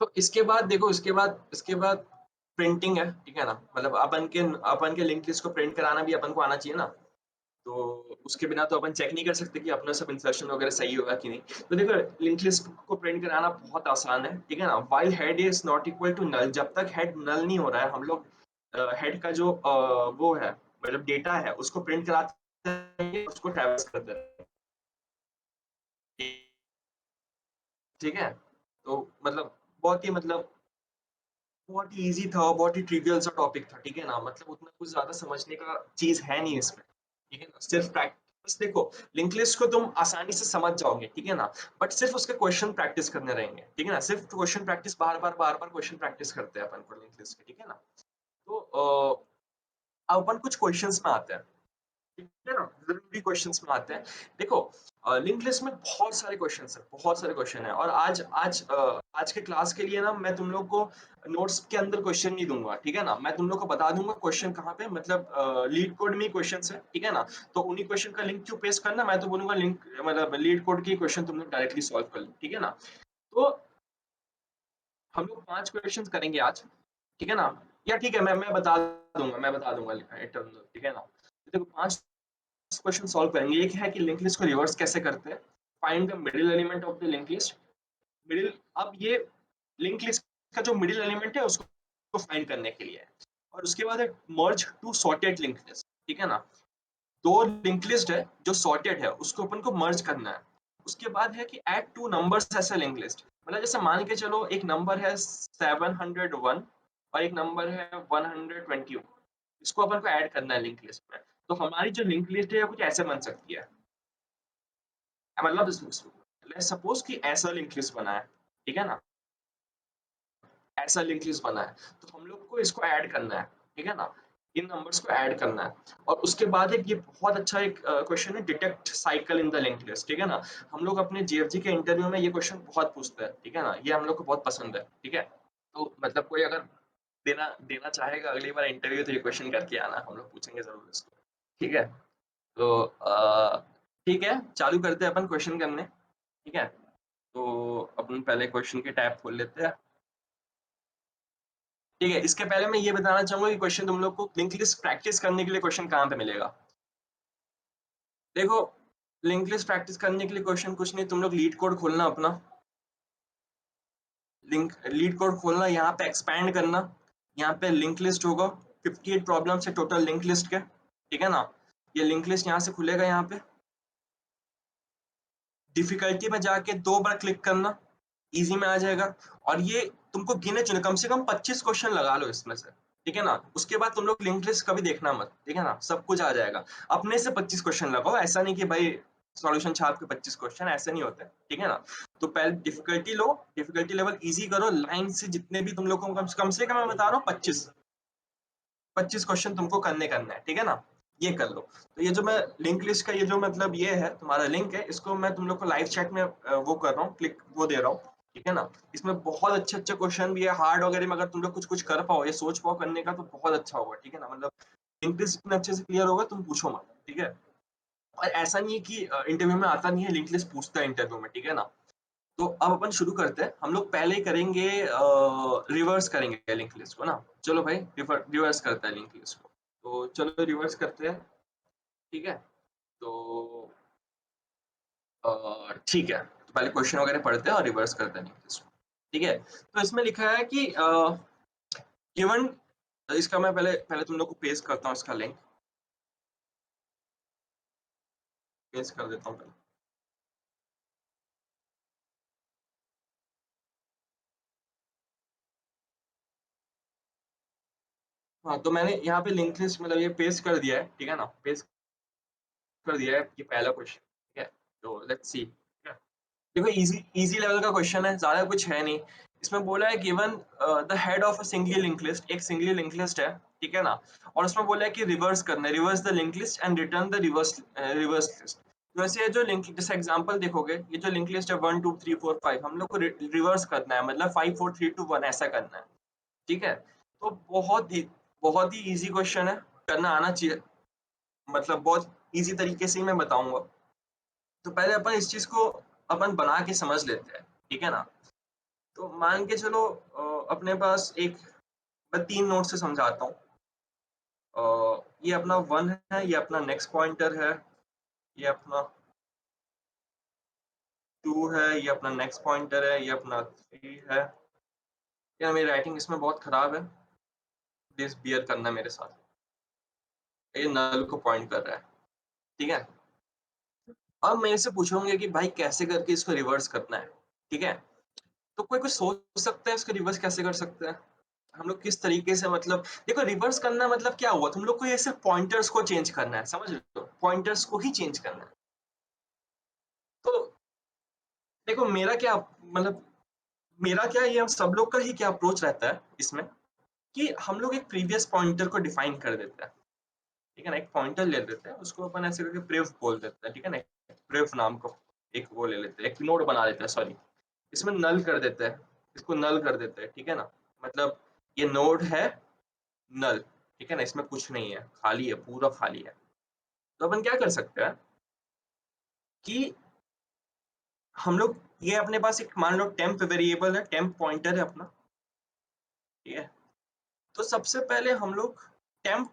तो इसके बाद देखो, इसके बाद प्रिंटिंग है, ठीक है ना? मतलब अपन के लिंक लिस्ट को प्रिंट कराना भी अपन को आना चाहिए ना? तो उसके बिना तो अपन चेक नहीं कर सकते कि अपना सब इंसर्शन वगैरह सही होगा कि नहीं। तो देखो लिंक लिस्ट को प्रिंट कराना बहुत आसान है, ठीक है ना? While head is not equal to null, जब तक हेड नल नहीं हो रहा है, हम लोग हेड का जो वो है, मतलब डेटा है, उसको प्रिंट कराते हैं, उसको ट्रैवर्स करते हैं, ठीक है? तो मतलब बहुत ही मतलब बहुत ही ईज़ी था, और बहुत ही ट्रिवियल सा टॉपिक था, ठीक है ना? मतलब उतना कुछ ज़्यादा समझने का चीज़ है नहीं इसमें, ठीक है ना? सिर्फ बस देखो, लिंक लिस्ट को तुम आसानी से समझ जाओगे, ठीक है ना? बट सिर्फ उसके क्वेश्चन प्रैक्टिस करने रहेंगे, ठीक है ना? सिर्फ क्वेश्चन प्रैक्टिस, बार-बार क्वेश्चन प्रैक्टिस करते हैं अपन को लिंक लिस्ट के, ठीक है ना? तो अब अपन कुछ क्वेश्चंस में आते हैं, ठीक है ना? ज़रूरी क्वेश्चंस में आते हैं। देखो लिंक्ड लिस्ट में बहुत सारे क्वेश्चंस हैं, बहुत सारे क्वेश्चन हैं, और आज के क्लास के लिए ना मैं तुम लोग को नोट्स के अंदर क्वेश्चन नहीं दूँगा, ठीक है ना? मैं तुम लोग को बता दूँगा क्वेश्चन कहाँ पे, मतलब लीड कोड में ही क्वेश्चंस है, ठीक है ना? तो उन्हीं क्वेश्चन का लिंक क्यों पेस्ट करना, मैं तो बोलूँगा लिंक, मतलब लीड कोड के क्वेश्चन तुम लोग डायरेक्टली सॉल्व कर लो, ठीक है ना? तो हम लोग 5 क्वेश्चंस करेंगे आज, ठीक है ना? या ठीक है, मैं बता दूँगा इंटरनल, ठीक है ना? देखो 5 क्वेश्चन सॉल्व करेंगे। एक है कि लिंक लिस्ट को रिवर्स कैसे करते हैं, find the middle element of the link list. Middle, अब ये लिंक लिस्ट का जो मिडिल एलिमेंट है उसको फाइंड करने के लिए है। और उसके बाद है मर्ज टू सॉर्टेड लिंक लिस्ट, ठीक है ना? 2 लिंक लिस्ट है जो सॉर्टेड है, उसको अपन को मर्ज करना है। उसके बाद है कि add 2 numbers as a link list, मतलब जैसे मान के चलो एक नंबर है 701 और एक नंबर है 120, इसको अपन को ऐड करना है लिंक लिस्ट में। तो हमारी जो लिंक लिस्ट है कुछ ऐसे बन सकती है, मतलब लेट्स सपोज कि ऐसा लिंक लिस्ट बना है, ठीक है ना? ऐसा लिंक लिस्ट बना है, तो हम लोग को इसको ऐड करना है, ठीक है ना? इन नंबर्स को ऐड करना है और उसके बाद एक ये बहुत अच्छा एक क्वेश्चन है, detect cycle in the link list, ठीक है ना? हम लोग अपने जीएफजी के इंटरव्यू में ये क्वेश्चन बहुत पूछते हैं, ठीक है ना? ये हम लोग को बहुत पसंद है, ठीक है? तो मतलब कोई अगर देना देना चाहेगा अगली बार इंटरव्यू तो ये क्वेश्चन करके आना, हम लोग पूछेंगे ज़रूर इसको, ठीक है? तो ठीक है, चालू करते हैं अपन क्वेश्चन करने, ठीक है? तो अपन पहले क्वेश्चन के टैब खोल लेते हैं। ठीक है, इसके पहले मैं ये बताना चाहूँगा कि क्वेश्चन तुम लोग को लिंक लिस्ट प्रैक्टिस करने के लिए क्वेश्चन कहाँ पे मिलेगा? देखो, लिंक लिस्ट प्रैक्टिस करने के लिए क्वेश्चन कुछ नहीं, तुम लोग लीड कोड खोलना अपना, लीड कोड खोलना, यहाँ पे एक्सपैंड करना, यहाँ पे लिंक लिस्ट होगा, 58 प्रॉब्लम्स है टोटल लिंक लिस्ट के, ठीक है ना? ये लिंक लिस्ट यहाँ से खुलेगा, यहाँ पे डिफिकल्टी में जाके 2 बार क्लिक करना, इजी में आ जाएगा और ये तुमको गिने चुने कम से कम 25 क्वेश्चन लगा लो इसमें से, ठीक है ना? उसके बाद तुम लोग लिंक लिस्ट कभी देखना मत, ठीक है ना? सब कुछ आ जाएगा। अपने से 25 क्वेश्चन लगाओ, ऐसा नहीं कि भाई सॉल्यूशन छाप के 25 क्वेश्चन, ऐसे नहीं होते, ठीक है ना? तो पहले डिफिकल्टी लो, डिफिकल्टी लेवल इजी करो, लाइन से जितने भी तुम लोग को कम से कम मैं बता रहा हूँ 25 क्वेश्चन तुमको करने है, ठीक है ना? ये कर लो। तो ये जो मैं लिंक लिस्ट का ये जो मतलब ये है तुम्हारा लिंक है, इसको मैं तुम लोग को लाइव चैट में वो कर रहा हूँ, क्लिक वो दे रहा हूँ, ठीक है ना? इसमें बहुत अच्छे-अच्छे क्वेश्चन भी है, हार्ड वगैरह में अगर तुम लोग कुछ-कुछ कर पाओ, ये सोच पाओ करने का तो बहुत अच्छा होगा, ठीक है ना? मतलब लिंक लिस्ट इतने अच्छे से क्लियर होगा तुम पूछो मत, ठीक है? और ऐसा नहीं है कि इंटरव्यू में आता नहीं है, लिंक लिस्ट पूछता है इंटरव्यू में, ठीक है ना? तो अब अपन शुरू करते हैं। हम लोग पहले करेंगे रिवर्स करेंगे लिंक लिस्ट को ना। चलो भाई रिवर्स करते हैं लिंक लिस्ट को। तो चलो रिवर्स करते हैं, ठीक है? तो ठीक है। तो पहले क्वेश्चन वगैरह पढ़ते हैं और रिवर्स करते हैं लिंक लिस्ट को। ठीक है? तो इसमें लिखा है कि गिवन इसका मैं पहले पहले तुम लोग को पेस्ट करता हूँ इसका लिंक, पेस्ट कर देता हूँ पहले। हाँ, तो मैंने यहाँ पे लिंक लिस्ट मतलब ये पेस्ट कर दिया है, ठीक है ना? पेस्ट कर दिया है, ये पहला क्वेश्चन, ठीक है? तो लेट्स सी, ठीक है? देखो इजी इजी लेवल का क्वेश्चन है, ज़्यादा कुछ है नहीं। इसमें बोला है given the head of a singly link list, एक सिंगली लिंक लिस्ट है, ठीक है ना? और उसमें बोला है कि रिवर्स करना है, reverse the link list and return the reverse list. तो ऐसे ये जो लिंक जैसे एग्जांपल देखोगे, ये जो लिंक लिस्ट है 1 2 3 4 5 हम लोग को रिवर्स करना है, मतलब 5 4 3 2 1 ऐसा करना है, ठीक है? तो बहुत ही ईज़ी क्वेश्चन है, करना आना चाहिए, मतलब बहुत ईज़ी तरीके से ही मैं बताऊँगा। तो पहले अपन इस चीज़ को अपन बना के समझ लेते हैं, ठीक है ना? तो मान के चलो अपने पास एक मैं 3 नोट से समझाता हूँ। ये अपना 1 है, ये अपना नेक्स्ट पॉइंटर है, ये अपना 2 है, ये अपना नेक्स्ट पॉइंटर है, ये अपना 3 है। यार मेरी राइटिंग इसमें बहुत खराब है, प्लीज़ बियर करना मेरे साथ। ये नल को पॉइंट कर रहा है, ठीक है? अब मेरे से पूछोगे कि भाई कैसे करके इसको रिवर्स करना है, ठीक है? तो कोई कुछ सोच सकता है इसको रिवर्स कैसे कर सकते हैं? हम लोग किस तरीके से मतलब देखो रिवर्स करना मतलब क्या हुआ? तुम लोग को ये सिर्फ़ पॉइंटर्स को चेंज करना है, समझ रहे हो? पॉइंटर्स को ही चेंज करना है। तो देखो मेरा क्या मतलब मेरा क्या ये सब लोग का ही क्या अप्रोच रहता है इसमें कि हम लोग एक प्रीवियस पॉइंटर को डिफाइन कर देते हैं, ठीक है ना? एक पॉइंटर ले लेते हैं, उसको अपन ऐसे करके प्रिव बोल देते हैं, ठीक है ना? प्रिव नाम का एक वो ले लेते हैं, एक नोड बना लेते हैं सॉरी। इसमें नल कर देते हैं, इसको नल कर देते हैं, ठीक है ना? मतलब ये नोड है नल, ठीक है ना? इसमें कुछ नहीं है, खाली है, पूरा खाली है। तो अपन क्या कर सकते हैं कि हम लोग ये अपने पास एक मान लो टेम्प वेरिएबल है, टेम्प पॉइंटर है अपना, ठीक है? तो सबसे पहले हम लोग टेम्प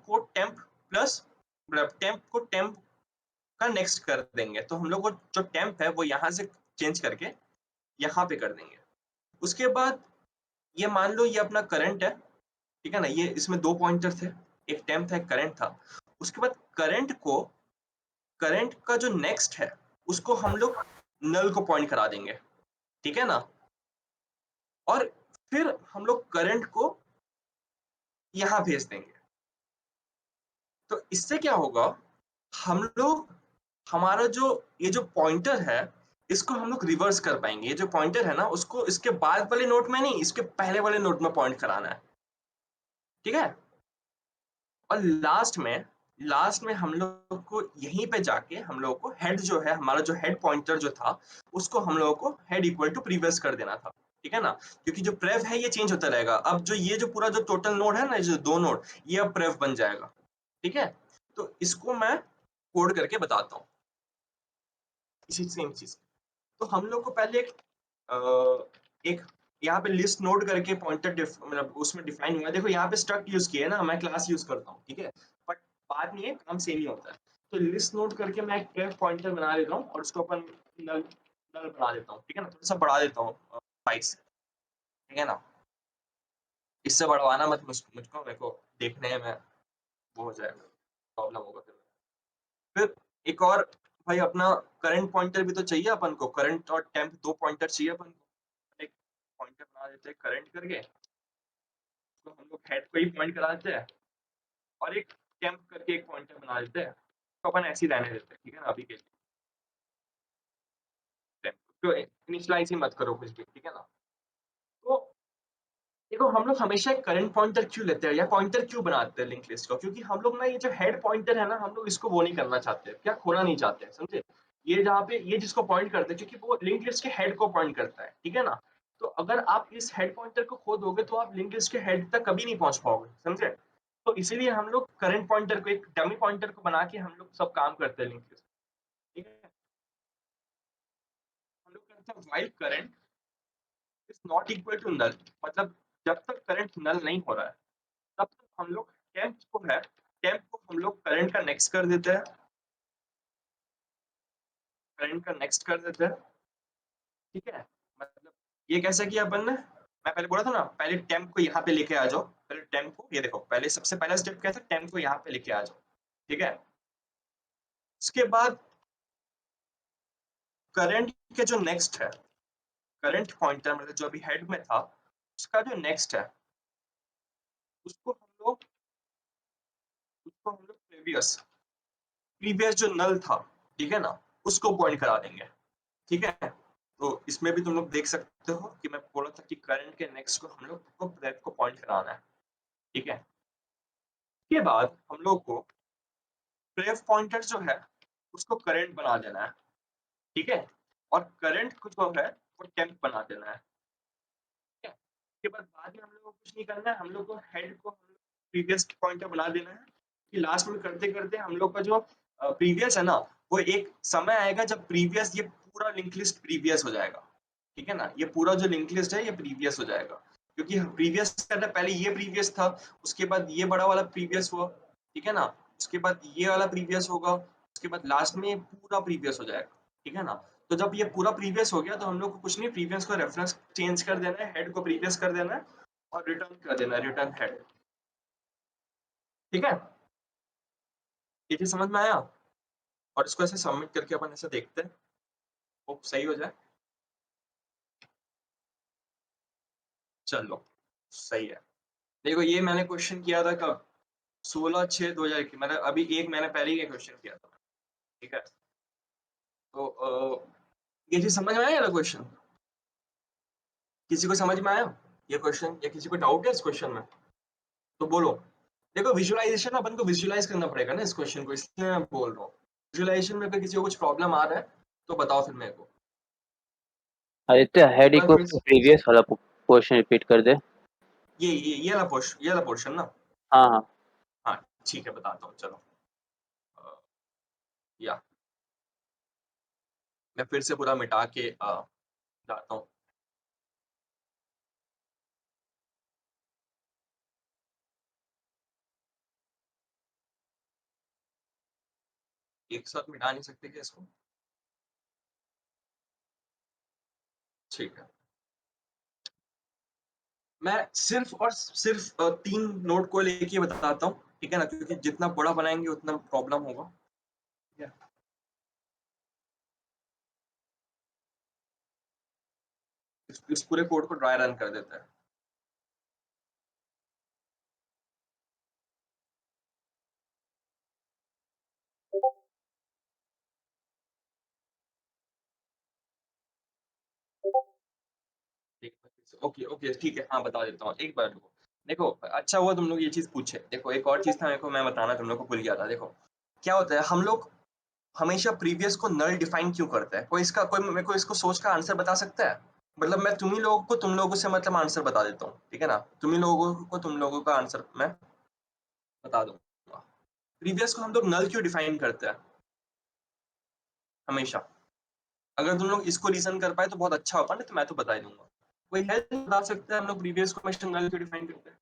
प्लस मतलब टेम्प को टेम्प का नेक्स्ट कर देंगे। तो हम लोग को जो टेम्प है वो यहाँ से चेंज करके यहाँ पे कर देंगे। उसके बाद ये मान लो ये अपना करंट है, ठीक है ना? ये इसमें 2 पॉइंटर थे, एक टेम्प था, एक करंट था। उसके बाद करंट का जो नेक्स्ट है, उसको हम लोग नल को पॉइंट करा देंगे, ठीक है ना? और फिर हम लोग करंट को यहाँ भेज देंगे। तो इससे क्या होगा, हम लोग हमारा जो ये जो पॉइंटर है, इसको हम लोग रिवर्स कर पाएंगे। ये जो पॉइंटर है ना, उसको इसके बाद वाले नोट में नहीं, इसके पहले वाले नोट में पॉइंट कराना है, ठीक है। और लास्ट में हम लोग को यहीं पे जाके हम लोगों को हेड जो है, हमारा जो हेड पॉइंटर जो था, उसको हम लोगों को हेड इक्वल टू प्रीवियस कर देना था, ठीक है ना। क्योंकि जो प्रेव है ये चेंज होता रहेगा। अब जो ये जो पूरा जो टोटल नोड है ना, जो दो नोड, ये अब प्रेव बन जाएगा, ठीक है। तो इसको मैं कोड करके बताता हूँ, इसी सेम चीज। तो हम लोग को पहले एक यहाँ पे लिस्ट नोड करके पॉइंटर मतलब उसमें डिफाइन हुआ है। देखो यहाँ पे स्ट्रक्ट यूज किया है ना, मैं क्लास यूज करता हूँ, ठीक है। बट बात नहीं है, काम सेम ही होता है। तो लिस्ट नोड करके मैं एक प्रेफ पॉइंटर बना लेता हूँ और उसको अपन नल नल बना देता हूँ, ठीक है ना। थोड़ा सा बढ़ा देता हूँ साइज, ठीक है ना। इससे बढ़वाना मत मुझको, मेरे को देखने में वो हो जाएगा, प्रॉब्लम होगा फिर एक और भाई अपना करंट पॉइंटर भी तो चाहिए अपन को। करंट और टेम्प दो पॉइंटर चाहिए अपन को। एक पॉइंटर बना देते हैं करंट करके, तो हम लोग हेड को ही पॉइंट करा देते हैं, और एक टेम्प करके एक पॉइंटर बना देते हैं, तो अपन ऐसे ही रहने देते हैं, ठीक है ना। अभी के लिए temp। तो इनिशियलाइज ही मत करो कुछ भी, ठीक है ना। तो देखो हम लोग हमेशा एक करंट पॉइंटर क्यों लेते हैं या पॉइंटर क्यों बनाते हैं लिंक लिस्ट को, क्योंकि हम लोग ना ये जो हेड पॉइंटर है ना, हम लोग इसको वो नहीं करना चाहते, क्या खोना नहीं चाहते, समझे। ये जहाँ पे ये जिसको पॉइंट करते हैं, क्योंकि वो लिंक लिस्ट के हेड को पॉइंट करता है, ठीक है ना। तो अगर आप इस हेड पॉइंटर को खो दोगे तो आप लिंक लिस्ट के हेड तक कभी नहीं पहुंच पाओगे, समझे। तो इसीलिए हम लोग करंट पॉइंटर को, एक डमी पॉइंटर को बना के हम लोग सब काम करते हैं लिंक लिस्ट, ठीक है। हम लोग करते हैं while current is not equal to null, मतलब जब तक करंट नल नहीं हो रहा है तब तक हम लोग टेम्प को है, टेम्प को हम लोग करंट का नेक्स्ट कर देते हैं, करंट का नेक्स्ट कर देते हैं, ठीक है। मतलब ये कैसे किया अपन ने, मैं पहले बोला था ना, पहले टेम्प को यहाँ पे लेके आ जाओ। पहले टेम्प को, ये देखो, पहले सबसे पहला स्टेप क्या था, टेम्प को यहाँ पे लेके आ जाओ, ठीक है। उसके बाद करंट के जो नेक्स्ट है, करंट पॉइंटर मतलब जो अभी हेड में था, उसका जो नेक्स्ट है, उसको हम लोग प्रीवियस प्रीवियस जो नल था, ठीक है ना, उसको पॉइंट करा देंगे, ठीक है। तो इसमें भी तुम लोग देख सकते हो कि मैं बोला था कि करंट के नेक्स्ट को हम लोग को ब्रेथ को पॉइंट कराना है, ठीक है। उसके बाद हम लोग को ब्रेव पॉइंटर जो है उसको करंट बना देना है, ठीक है। और करंट को जो है वो टेम्प बना देना है, ठीक है। उसके बाद में हम लोग को कुछ नहीं करना है, हम लोग को हेड को प्रीवियस पॉइंटर बना देना है, कि लास्ट में करते करते हम लोग का जो प्रीवियस है ना, वो एक समय आएगा जब प्रीवियस ये पूरा लिंक लिस्ट प्रीवियस हो जाएगा, ठीक है ना। ये पूरा जो लिंक लिस्ट है ये प्रीवियस हो जाएगा, क्योंकि प्रीवियस करना, पहले ये प्रीवियस था, उसके बाद ये बड़ा वाला प्रीवियस हुआ, ठीक है ना। उसके बाद ये वाला प्रीवियस होगा, उसके बाद लास्ट में ये पूरा प्रीवियस हो जाएगा, ठीक है ना। तो जब ये पूरा प्रीवियस हो गया तो हम लोग को कुछ नहीं, प्रीवियस को रेफरेंस चेंज कर देना है, हेड को प्रीवियस कर देना है और रिटर्न कर देना है, रिटर्न हेड, ठीक है। ये चीज समझ में आया। और इसको ऐसे सबमिट करके अपन ऐसे देखते हैं, होप सही हो जाए। चलो सही है। देखो ये मैंने क्वेश्चन किया था कब, 16/6/2021, मतलब अभी एक महीने पहले ही ये क्वेश्चन किया था, ठीक है। तो ये चीज समझ में आया ना क्वेश्चन, किसी को समझ में आया ये क्वेश्चन, या किसी को डाउट है इस क्वेश्चन में, तो बोलो। देखो विजुअलाइजेशन अपन को विजुअलाइज करना पड़ेगा ना इस क्वेश्चन को, इसलिए मैं बोल रहा हूँ। विजुअलाइजेशन में अगर किसी को कुछ प्रॉब्लम आ रहा है तो बताओ फिर मेरे को। आदित्य, एक हेड बार इक्वल फिर टू प्रीवियस वाला क्वेश्चन रिपीट कर दे। ये वाला पोर्शन ना। हाँ हाँ। हाँ ठीक है, बताता हूँ, चलो। अ, या मैं फिर से पूरा मिटा के जाता हूँ। एक साथ मिटा नहीं सकते क्या इसको, ठीक है। मैं सिर्फ और सिर्फ 3 नोट को लेके बताता हूँ, ठीक है ना, क्योंकि जितना बड़ा बनाएंगे उतना प्रॉब्लम होगा, ठीक है। इस पूरे कोड को ड्राई रन कर देते हैं। ओके ठीक है, हाँ बता देता हूँ, एक बार रुको। देखो अच्छा हुआ तुम लोग ये चीज पूछे। देखो एक और चीज था मेरे को मैं बताना तुम लोग को भूल गया था। देखो क्या होता है, हम लोग हमेशा प्रीवियस को नल डिफाइन क्यों करता है? कोई मेरे को इसको सोच का आंसर बता सकता है? मतलब मैं तुम ही लोगों को तुम लोगों से मतलब आंसर बता देता हूँ, ठीक है ना? तुम ही लोगों को तुम लोगों का आंसर मैं बता दूंगा। प्रीवियस को हम लोग नल क्यों डिफाइन करते हैं हमेशा? अगर तुम लोग इसको रीजन कर पाए तो बहुत अच्छा होगा, नहीं तो मैं तो बता ही दूंगा। कोई है जो बता सकता है हम लोग प्रीवियस को हमेशा नल क्यों डिफाइन करते हैं?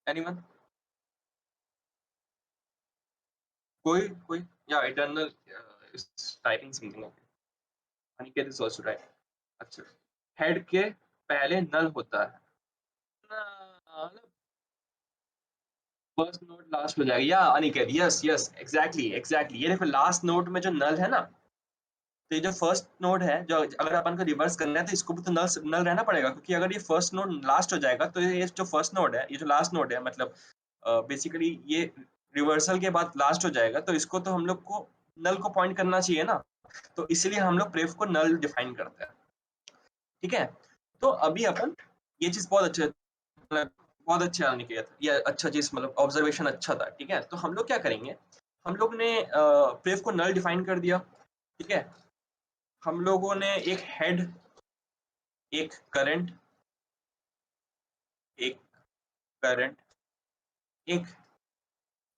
एनीवन? कोई कोई या eternal typing something. Okay, Aniket is also right. अच्छा, हेड के पहले नल होता है ना, फर्स्ट नोट लास्ट हो जाएगा, या अनिकेत यस यस एग्जैक्टली ये देखो लास्ट नोट में जो नल है ना, तो ये जो फर्स्ट नोड है, जो अगर अपन को रिवर्स करना है तो इसको भी तो नल नल रहना पड़ेगा, क्योंकि अगर ये फर्स्ट नोड लास्ट हो जाएगा तो ये जो फर्स्ट नोड है, ये जो लास्ट नोड है, मतलब बेसिकली ये रिवर्सल के बाद लास्ट हो जाएगा, तो इसको तो हम लोग को नल को पॉइंट करना चाहिए ना। तो इसलिए हम लोग प्रेफ को नल डिफाइन करते हैं, ठीक है? तो अभी अपन ये चीज बहुत अच्छे, मतलब बहुत अच्छा अनिकेत, ये अच्छा चीज मतलब ऑब्जर्वेशन अच्छा था, ठीक है? तो हम लोग क्या करेंगे, हम लोग ने प्रेफ को नल डिफाइन कर दिया, ठीक है? हम लोगों ने एक हेड, एक करंट, एक करंट, एक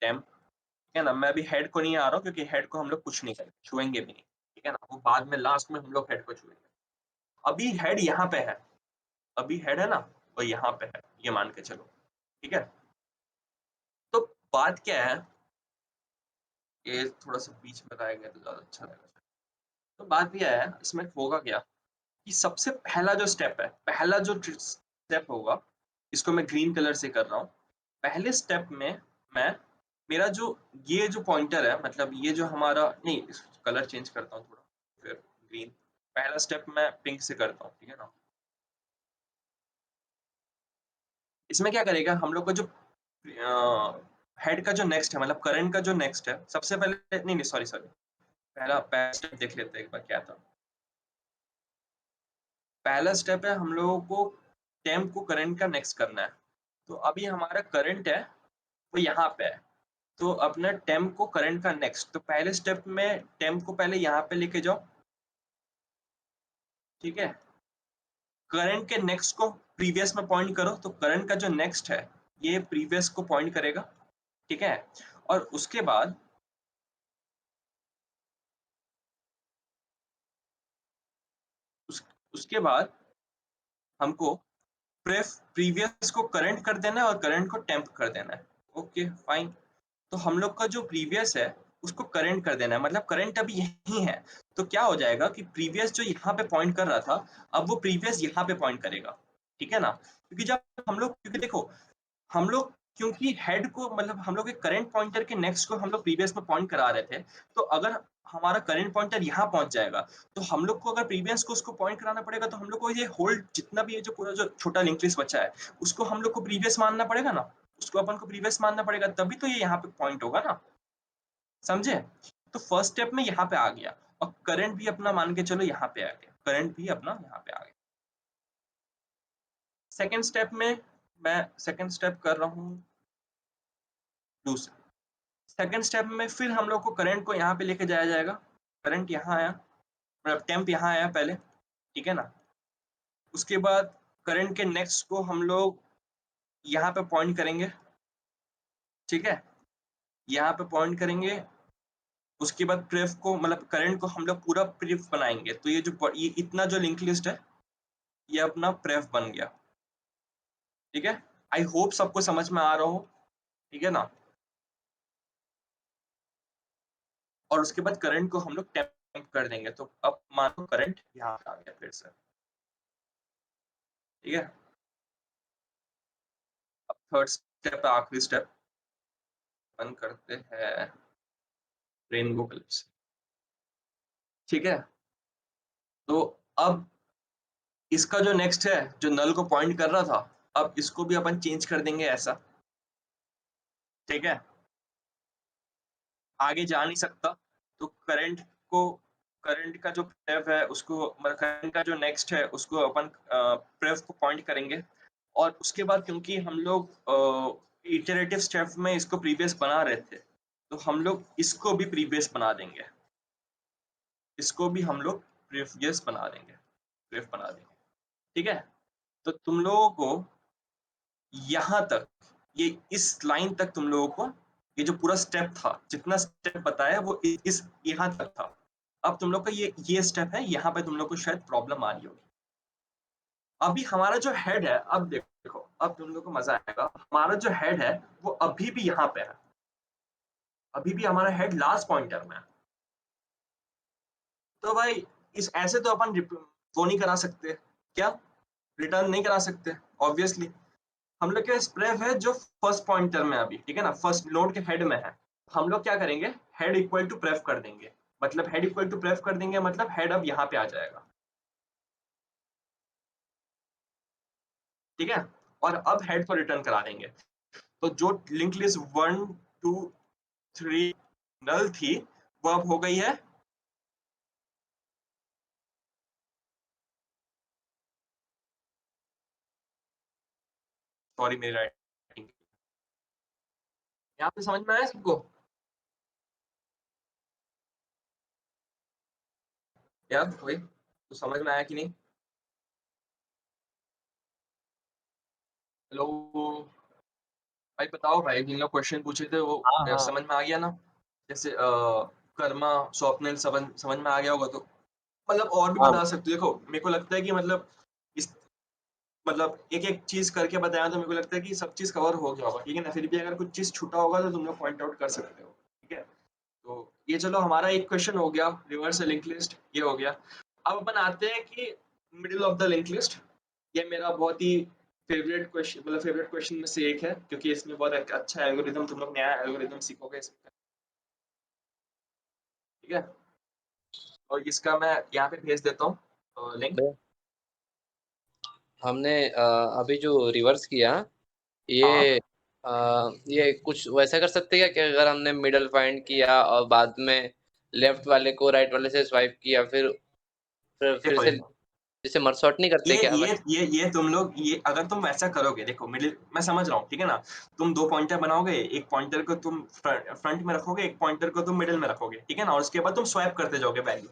टेम्प, ठीक है ना? मैं अभी हेड को नहीं आ रहा हूँ क्योंकि हेड को हम लोग कुछ नहीं करेंगे, छुएंगे भी नहीं, ठीक है ना? वो बाद में लास्ट में हम लोग हेड को छुएंगे। अभी हेड यहाँ पे है, अभी हेड है ना, वो यहाँ पे है, ये मान के चलो, ठीक है? तो बात क्या है, ये थोड़ा सा बीच में लाया गया तो ज्यादा अच्छा रहेगा। तो बात यह है, इसमें होगा क्या कि सबसे पहला जो स्टेप है, पहला जो स्टेप होगा, इसको मैं ग्रीन कलर से कर रहा हूँ। पहले स्टेप में मैं, मेरा जो ये जो पॉइंटर है, मतलब ये जो हमारा, नहीं कलर चेंज करता हूँ थोड़ा, फिर ग्रीन। पहला स्टेप मैं पिंक से करता हूँ, ठीक है ना? इसमें क्या करेगा हम लोग का जो हेड का जो नेक्स्ट है, मतलब करंट का जो नेक्स्ट है, सबसे पहले नहीं नहीं सॉरी सॉरी, पहला पहला स्टेप देख लेते हैं एक बार क्या था। पहला स्टेप है हम लोगों को टेम्प को करंट का नेक्स्ट करना है। तो अभी हमारा करंट है वो यहाँ पे है, तो अपना टेम्प को करंट का नेक्स्ट, तो पहले स्टेप में टेम्प को पहले यहाँ पे लेके जाओ, ठीक है? करंट के नेक्स्ट को प्रीवियस में पॉइंट करो, तो करंट का जो नेक्स्ट है ये प्रीवियस को पॉइंट करेगा, ठीक है? और उसके बाद उसके बाद हमको प्रीवियस को करंट कर देना है और करंट को टेम्प कर देना है। Okay fine. तो हम लोग का जो प्रीवियस है उसको करंट कर देना है, मतलब करंट अभी यही है। तो क्या हो जाएगा कि प्रीवियस जो यहाँ पे पॉइंट कर रहा था, अब वो प्रीवियस यहाँ पे पॉइंट करेगा, ठीक है ना? क्योंकि जब हम लोग, क्योंकि देखो हम लोग, क्योंकि हेड को मतलब हम लोग एक करंट पॉइंटर के नेक्स्ट को हम लोग प्रीवियस में पॉइंट करा रहे थे, तो अगर हमारा करंट पॉइंटर यहाँ पहुंच जाएगा, तो हम लोग को अगर प्रीवियस को उसको पॉइंट कराना पड़ेगा, तो हम लोग को ये होल्ड जितना भी ये जो पूरा जो छोटा लिंक लिस्ट बचा है, उसको हम लोग को प्रीवियस मानना पड़ेगा ना, उसको अपन को प्रीवियस मानना पड़ेगा, तभी तो ये यहाँ पे पॉइंट होगा ना, समझे? तो फर्स्ट स्टेप में यहाँ पे आ गया, और करंट भी अपना मान के चलो यहाँ पे आ गया, करंट भी अपना यहाँ पे आ गया। सेकेंड स्टेप में मैं सेकेंड स्टेप कर रहा हूँ दूसरा। सेकेंड स्टेप में फिर हम लोग को करंट को यहाँ पे लेके जाया जाएगा, करंट यहाँ आया, मतलब टेम्प यहाँ आया पहले, ठीक है ना? उसके बाद करंट के नेक्स्ट को हम लोग यहाँ पे पॉइंट करेंगे, ठीक है? यहाँ पे पॉइंट करेंगे। उसके बाद प्रेफ को, मतलब करंट को हम लोग पूरा प्रेफ बनाएंगे, तो ये जो ये इतना जो लिंक लिस्ट है ये अपना प्रेफ बन गया, ठीक है? आई होप सबको समझ में आ रहा हो, ठीक है ना? और उसके बाद करंट को हम लोग टेम्प कर देंगे, तो अब मानो करंट यहाँ पे आ गया फिर से, ठीक है? अब थर्ड स्टेप, आखिरी स्टेप अपन करते हैं रेनबो कलर्स, ठीक है? तो अब इसका जो नेक्स्ट है, जो नल को पॉइंट कर रहा था, अब इसको भी अपन चेंज कर देंगे ऐसा, ठीक है? आगे जा नहीं सकता, तो करंट को करंट का जो प्रेव है उसको मतलब करंट का जो नेक्स्ट है उसको अपन प्रेव को पॉइंट करेंगे और उसके बाद क्योंकि हम लोग इटरेटिव स्टेप में इसको प्रीवियस बना रहे थे तो हम लोग इसको भी प्रीवियस बना देंगे, इसको भी हम लोग प्रीवियस बना देंगे, प्रेव बना देंगे, ठीक है। तो तुम लोगों को यहाँ तक ये इस लाइन तक तुम लोगों को ये जो पूरा स्टेप था जितना स्टेप बताया वो इस यहाँ तक था। अब तुम लोग का ये स्टेप है, यहाँ पे तुम लोग को शायद प्रॉब्लम आ रही होगी। अभी हमारा जो हेड है, अब देखो अब तुम लोग को मजा आएगा, हमारा जो हेड है वो अभी भी यहाँ पे है, अभी भी हमारा हेड लास्ट पॉइंटर में है। तो भाई इस ऐसे तो अपन वो नहीं करा सकते, क्या रिटर्न नहीं करा सकते ऑब्वियसली। हम लोग के स्प्रेव है जो फर्स्ट पॉइंटर में अभी, ठीक है ना, फर्स्ट नोड के हेड में है। हम लोग क्या करेंगे, हेड इक्वल टू प्रेफ कर देंगे, मतलब हेड इक्वल टू प्रेफ कर देंगे मतलब हेड अब यहाँ पे आ जाएगा, ठीक है। और अब हेड को रिटर्न करा देंगे। तो जो लिंक लिस्ट 1 2 3 नल थी वो अब हो गई है सॉरी मेरी राइटिंग यहाँ पे समझ में आया सबको यार, कोई तो समझ में आया कि नहीं? हेलो भाई, बताओ भाई, जिन लोग क्वेश्चन पूछे थे वो हाँ हाँ समझ में आ गया ना? जैसे कर्मा स्वप्निल समझ में आ गया होगा तो मतलब और भी हाँ बता सकते हो। देखो मेरे को लगता है कि मतलब इस मतलब एक-एक चीज़ करके बताया तो मेरे को लगता है कि सब चीज़ कवर हो गया होगा, ठीक है ना? फिर भी अगर कुछ चीज़ छूटा होगा तो तुम लोग पॉइंट आउट कर सकते हो, ठीक है? तो ये चलो हमारा एक क्वेश्चन हो गया, रिवर्स लिंक लिस्ट ये हो गया। अब अपन आते हैं कि middle of the link list. ये मेरा बहुत ही फेवरेट क्वेश्चन मतलब फेवरेट क्वेश्चन में से एक है क्योंकि इसमें बहुत एक अच्छा एल्गोरिदम तुम लोग नया एल्गोरिदम सीखोगे इसमें, ठीक है? और इसका मैं यहाँ पे भेज देता हूँ लिंक। भैया, हमने अभी जो रिवर्स किया हाँ, ये कुछ वैसा कर सकते हैं क्या कि अगर हमने मिडल फाइंड किया और बाद में लेफ्ट वाले को राइट वाले से स्वाइप किया फिर देखो से देखो जैसे मर्ज नहीं करते ये क्या ये ये तुम लोग ये अगर तुम वैसा करोगे, देखो मिडिल मैं समझ रहा हूँ, ठीक है ना? तुम 2 पॉइंटर बनाओगे, एक पॉइंटर को तुम फ्रंट में रखोगे, एक पॉइंटर को तुम मिडिल में रखोगे, ठीक है ना? और उसके बाद तुम स्वैप करते जाओगे वैल्यू।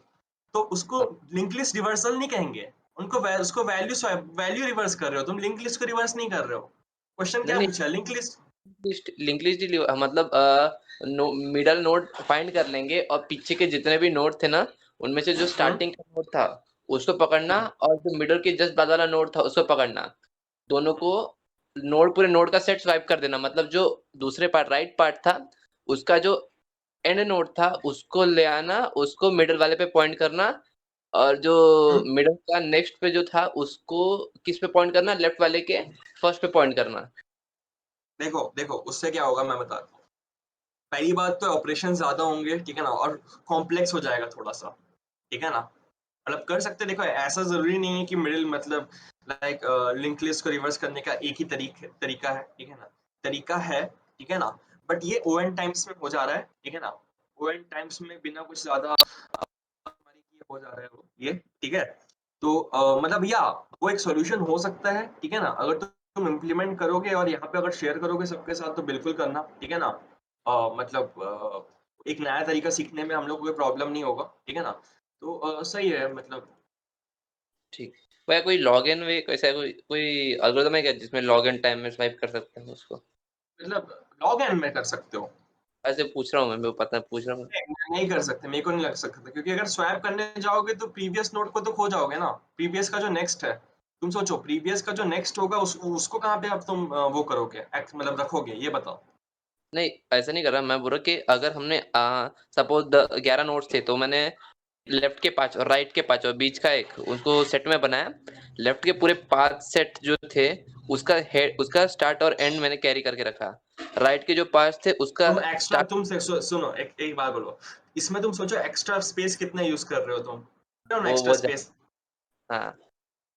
तो उसको लिंक लिस्ट रिवर्सल नहीं कहेंगे। उसको वैल्यू स्वैप वैल्यू रिवर्स कर रहे हो, तुम लिंक लिस्ट को रिवर्स नहीं कर रहे हो। क्वेश्चन नहीं क्या नहीं पूछा है? लिंक लिस्ट लिंक लिस्ट मतलब मिडल नोड फाइंड कर लेंगे और पीछे के जितने भी नोड थे ना उनमें से जो हुँ, स्टार्टिंग का नोड था उसको पकड़ना हुँ, और जो मिडल के जस्ट बाद वाला नोड था उसको पकड़ना। दोनों को पूरे नोड का सेट स्वाइप कर देना मतलब जो दूसरे पार्ट राइट पार्ट था उसका जो एंड नोड था उसको ले आना, उसको मिडल वाले पे पॉइंट करना और जो हुँ। मिडल का नेक्स्ट पे जो था उसको किस पे पॉइंट करना, लेफ्ट वाले के फर्स्ट पे पॉइंट करना। देखो उससे क्या होगा मैं बताता हूँ। पहली बात तो ऑपरेशन ज़्यादा होंगे, ठीक है ना? और कॉम्प्लेक्स हो जाएगा थोड़ा-सा, ठीक है ना? मतलब कर सकते हैं, देखो ऐसा ज़रूरी नहीं है कि मिडल मतलब लाइक लिंक लिस्ट को रिवर्स करने का एक ही तरीका है, ठीक है ना? तरीका है, ठीक है ना? बट ये ओएन टाइम्स में हो जा रहा है, ठीक है ना? ओएन टाइम्स में बिना कुछ ज़्यादा हमारी किए हो जा रहा है वो ये, ठीक है? तो मतलब या वो एक सॉल्यूशन हो सकता है, ठीक है ना? अगर तुम इम्प्लीमेंट करोगे और यहाँ पे अगर शेयर करोगे सबके साथ तो बिल्कुल करना, ठीक है ना? मतलब एक नया तरीका सीखने में हम लोग को कोई प्रॉब्लम नहीं होगा, ठीक है ना? तो सही है मतलब ठीक। वह कोई लॉगिन वे कैसा कोई कोई एल्गोरिथम है क्या जिसमें लॉगिन टाइम में स्वाइप कर सकते हैं उसको? मतलब लॉग एन में कर सकते हो। ऐसे पूछ रहा हूँ मैं पता पूछ रहा हूँ। नहीं कर सकते, मेरे को नहीं लग सकता क्योंकि अगर स्वैप करने जाओगे तो प्रीवियस नोड को तो खो जाओगे ना। प्रीवियस का जो नेक्स्ट है, तुम सोचो प्रीवियस का जो नेक्स्ट होगा उसको कहाँ पे अब तुम वो करोगे मतलब रखोगे ये बताओ। नहीं ऐसा नहीं कर रहा मैं बोल रहा कि अगर हमने सपोज 11 नोट्स थे तो मैंने लेफ्ट के 5 और राइट के 5 और बीच का एक उसको सेट में बनाया। लेफ्ट के पूरे 5 सेट जो थे उसका स्टार्ट और एंड मैंने कैरी करके रखा। राइट के जो 5 थे उसका तुम एक्स्ट्रा स्टार्ट। सुनो एक बात बोलो, इसमें तुम सोचो एक्स्ट्रा स्पेस कितना यूज कर रहे हो तुम एक्स्ट्रा वो स्पेस। हाँ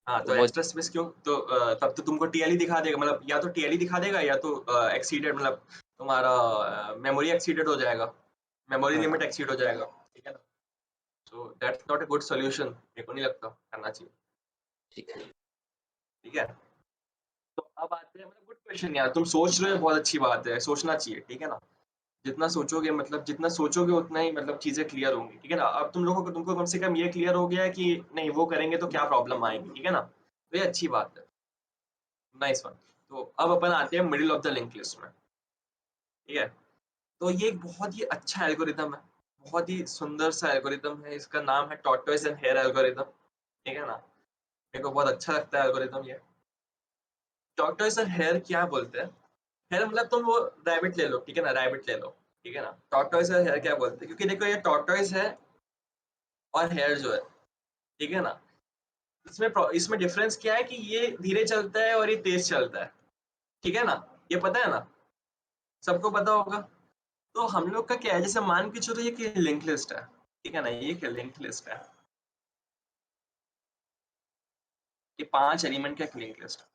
हाँ, तो वो एक्स्ट्रा स्पेस क्यों? तो तब तो तुमको टीएलई दिखा देगा, मतलब या तो टीएलई दिखा देगा या तो एक्सीडेड मतलब तुम्हारा मेमोरी एक्सीडेड हो जाएगा, मेमोरी हाँ लिमिट एक्सीड हो जाएगा, ठीक है ना? तो that's not a good solution, मेरे को नहीं लगता करना चाहिए। ठीक है। ठीक है, तो अब आते हैं, मतलब गुड क्वेश्चन यार, तुम सोच रहे हो, बहुत अच्छी बात है, सोचना चाहिए, ठीक है ना। जितना सोचोगे, मतलब जितना सोचोगे उतना ही मतलब चीजें क्लियर होंगी, ठीक है ना। अब तुम लोगों को, तुमको कम से कम ये क्लियर हो गया है कि नहीं वो करेंगे तो क्या प्रॉब्लम आएगी, ठीक है ना। तो ये अच्छी बात है, नाइस वन। तो अब अपन आते हैं middle of the link list में, ठीक है। तो ये एक बहुत ही अच्छा एल्गोरिदम है, बहुत ही सुंदर सा एल्गोरिदम है, इसका नाम है टॉर्टोइस एंड हेयर एल्गोरिदम, ठीक है ना। मेरे को बहुत अच्छा लगता है एल्गोरिदम ये। टॉर्टोइस एंड हेयर क्या बोलते हैं, हेयर मतलब तुम वो रैबिट ले लो, ठीक है ना, रैबिट ले लो, ठीक है ना। टॉर्टोइस और हेयर क्या बोलते हैं, क्योंकि देखो ये टॉर्टोइस है और हेयर जो है, ठीक है ना, इसमें डिफरेंस क्या है कि ये धीरे चलता है और ये तेज चलता है, ठीक है ना। ये पता है ना, सबको पता होगा। तो हम लोग का क्या है, जैसे मान के चलो ये लिंक लिस्ट है, ठीक है ना, ये क्या लिंक लिस्ट है, ये 5 एलिमेंट का एक लिंक लिस्ट है।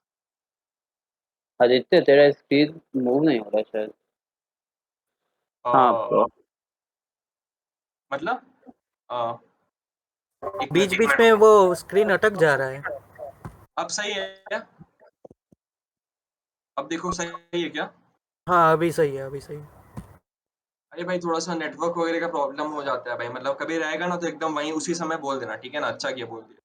आदित्य तेरा स्क्रीन मूव नहीं हो रहा शायद। हाँ अ, ब्रो। मतलब अ, एक बीच मिनट, बीच में वो स्क्रीन अटक जा रहा है। अब सही है क्या, अब देखो सही है क्या। हाँ अभी सही है, अभी सही है। अरे भाई थोड़ा सा नेटवर्क वगैरह का प्रॉब्लम हो जाता है भाई, मतलब कभी रहेगा ना तो एकदम वहीं उसी समय बोल देना, ठीक है ना, अच्छा किया बोल दिया।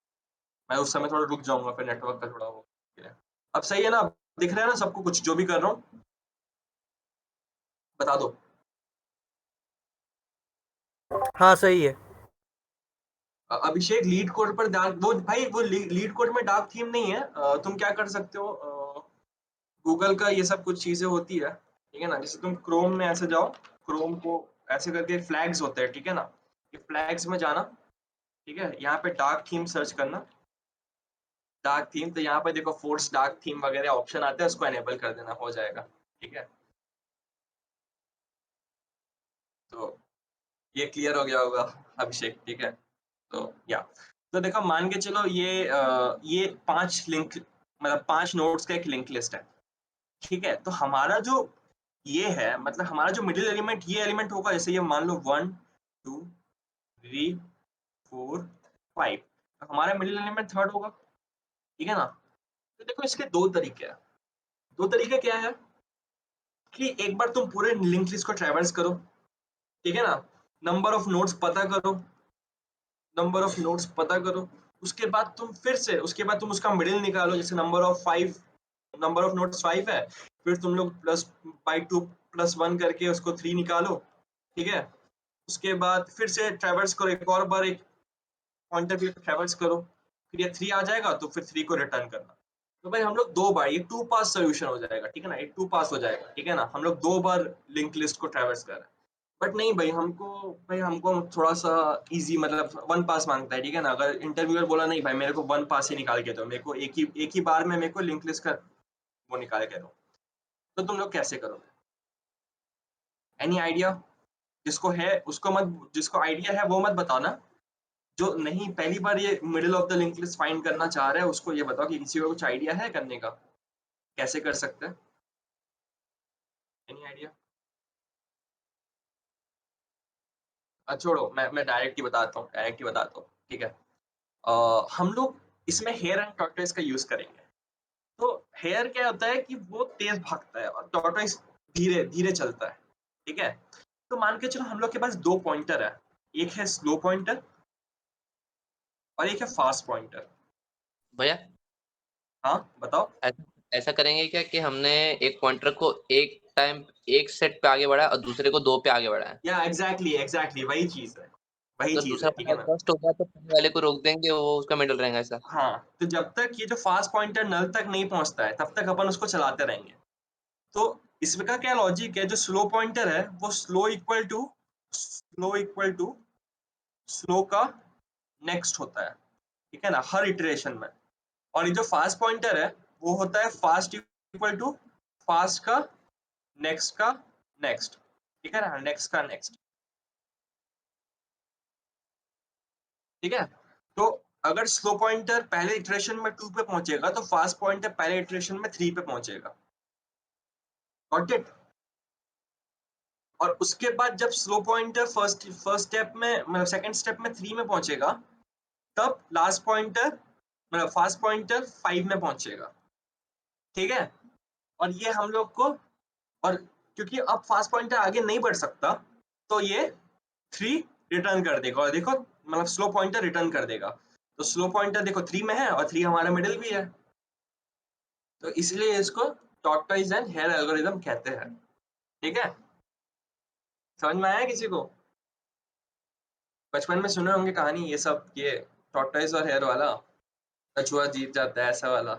मैं उस समय थोड़ा रुक जाऊंगा, फिर नेटवर्क का थोड़ा वो है। अब सही है ना, दिख रहा है ना सबको, कुछ जो भी कर रहा हूँ बता दो। हाँ सही है। अभिषेक लीड कोड पर डार्क, वो भाई वो लीड कोड में डार्क थीम नहीं है। तुम क्या कर सकते हो, गूगल का ये सब कुछ चीजें होती है, ठीक है ना। जैसे तुम क्रोम में ऐसे जाओ, क्रोम को ऐसे करके फ्लैग्स होते हैं, ठीक है ना, ये फ्लैग्स में जाना, ठीक है, यहाँ पे डार्क थीम सर्च करना, डार्क थीम, तो यहाँ पे देखो फोर्स डार्क थीम वगैरह ऑप्शन आते हैं, उसको एनेबल कर देना, हो जाएगा, ठीक है। तो ये क्लियर हो गया होगा अभिषेक, ठीक है। तो या, तो देखो मान के चलो ये 5 लिंक, मतलब 5 नोड्स का एक लिंक लिस्ट है, ठीक है। तो हमारा जो ये है, मतलब हमारा जो मिडिल एलिमेंट, ये एलिमेंट होगा, जैसे ये मान लो 1 2 3 4 5, तो हमारा मिडिल एलिमेंट थर्ड होगा, ठीक है ना। तो देखो इसके दो तरीके हैं, दो तरीके क्या है कि एक बार तुम पूरे लिंक लिस्ट को ट्रैवर्स करो, ठीक है ना, नंबर ऑफ नोड्स पता करो, नंबर ऑफ नोड्स पता करो, उसके बाद तुम फिर से, उसके बाद तुम उसका मिडिल निकालो, जैसे number of 5, number of nodes 5 है, फिर तुम लोग प्लस बाई 2 प्लस 1 करके उसको 3 निकालो, ठीक है। उसके बाद फिर से ट्रैवर्स करो, एक और बार एक पॉइंटर पे ट्रैवर्स करो, फिर ये 3 आ जाएगा तो फिर 3 को रिटर्न करना। तो भाई हम लोग 2 बार, ये 2 पास सोल्यूशन हो जाएगा, ठीक है ना, ये 2 पास हो जाएगा, ठीक है ना, हम लोग 2 बार लिंक लिस्ट को ट्रैवर्स कर रहे हैं। बट नहीं भाई, हमको थोड़ा सा इजी, मतलब 1 पास मांगता है, ठीक है ना। अगर इंटरव्यूअर बोला नहीं भाई मेरे को 1 पास ही निकाल के दो, मेरे को एक ही बार में मेरे को लिंक लिस्ट का वो निकाल के दो, तो तुम लोग कैसे करोगे, एनी आइडिया। जिसको है उसको मत, जिसको आइडिया है वो मत बताओ ना, जो नहीं पहली बार ये middle of the link list find करना चाह रहा है उसको ये बताओ कि किसी को कुछ आइडिया है करने का, कैसे कर सकते हैं, एनी आइडिया। छोड़ो, मैं डायरेक्ट ही बताता हूँ, डायरेक्ट ही बताता हूँ, ठीक है। हम लोग इसमें हेयर एंड टॉर्टोइस का यूज करेंगे। तो हेयर क्या होता है कि वो तेज भागता है और टॉर्टोइस धीरे धीरे चलता है, ठीक है। तो मान के चलो हम लोग के पास 2 पॉइंटर है, एक है स्लो पॉइंटर और एक है फास्ट पॉइंटर। भैया हाँ बताओ। ऐसा ऐसा करेंगे क्या कि हमने एक पॉइंटर को एक टाइम एक सेट पे आगे बढ़ाया और दूसरे को 2 पे आगे बढ़ाया, या एग्जैक्टली वही चीज है, वही तो चीज दूसरा है, ठीक वाला है ना। एग्जॉस्ट हो गया तो पहले वाले को रोक देंगे, वो उसका मिडल रहेगा ऐसा। हाँ, तो जब तक ये जो फास्ट पॉइंटर नल तक नहीं पहुंचता है तब तक अपन उसको चलाते रहेंगे। तो इसका क्या लॉजिक है, जो स्लो पॉइंटर है वो स्लो का नेक्स्ट होता है, ठीक है ना, हर इटरेशन में। और ये जो फास्ट पॉइंटर है वो होता है फास्ट इक्वल टू फास्ट का नेक्स्ट, ठीक है ना, नेक्स्ट का नेक्स्ट, ठीक है। तो अगर स्लो पॉइंटर पहले इटरेशन में 2 पे पहुंचेगा तो फास्ट पॉइंटर पहले इटरेशन में 3 पे पहुंचेगा, गॉट इट। और उसके बाद जब स्लो पॉइंटर फर्स्ट स्टेप में मतलब सेकंड स्टेप में 3 में पहुंचेगा, तब लास्ट पॉइंटर मतलब फास्ट पॉइंटर 5 में पहुंचेगा, ठीक है। और ये हम लोग को, और क्योंकि अब फास्ट पॉइंटर आगे नहीं बढ़ सकता, तो ये 3 रिटर्न कर देगा, और देखो मतलब स्लो पॉइंटर रिटर्न कर देगा। तो स्लो पॉइंटर देखो 3 में है और 3 हमारा मिडिल भी है, तो इसलिए इसको टॉर्टोइज एंड हेयर एल्गोरिथम कहते हैं, ठीक है। समझ में आया किसी को? बचपन में सुने होंगे कहानी ये सब, ये टॉर्टोइज और हेयर वाला, कछुआ जीत जाता है ऐसा वाला।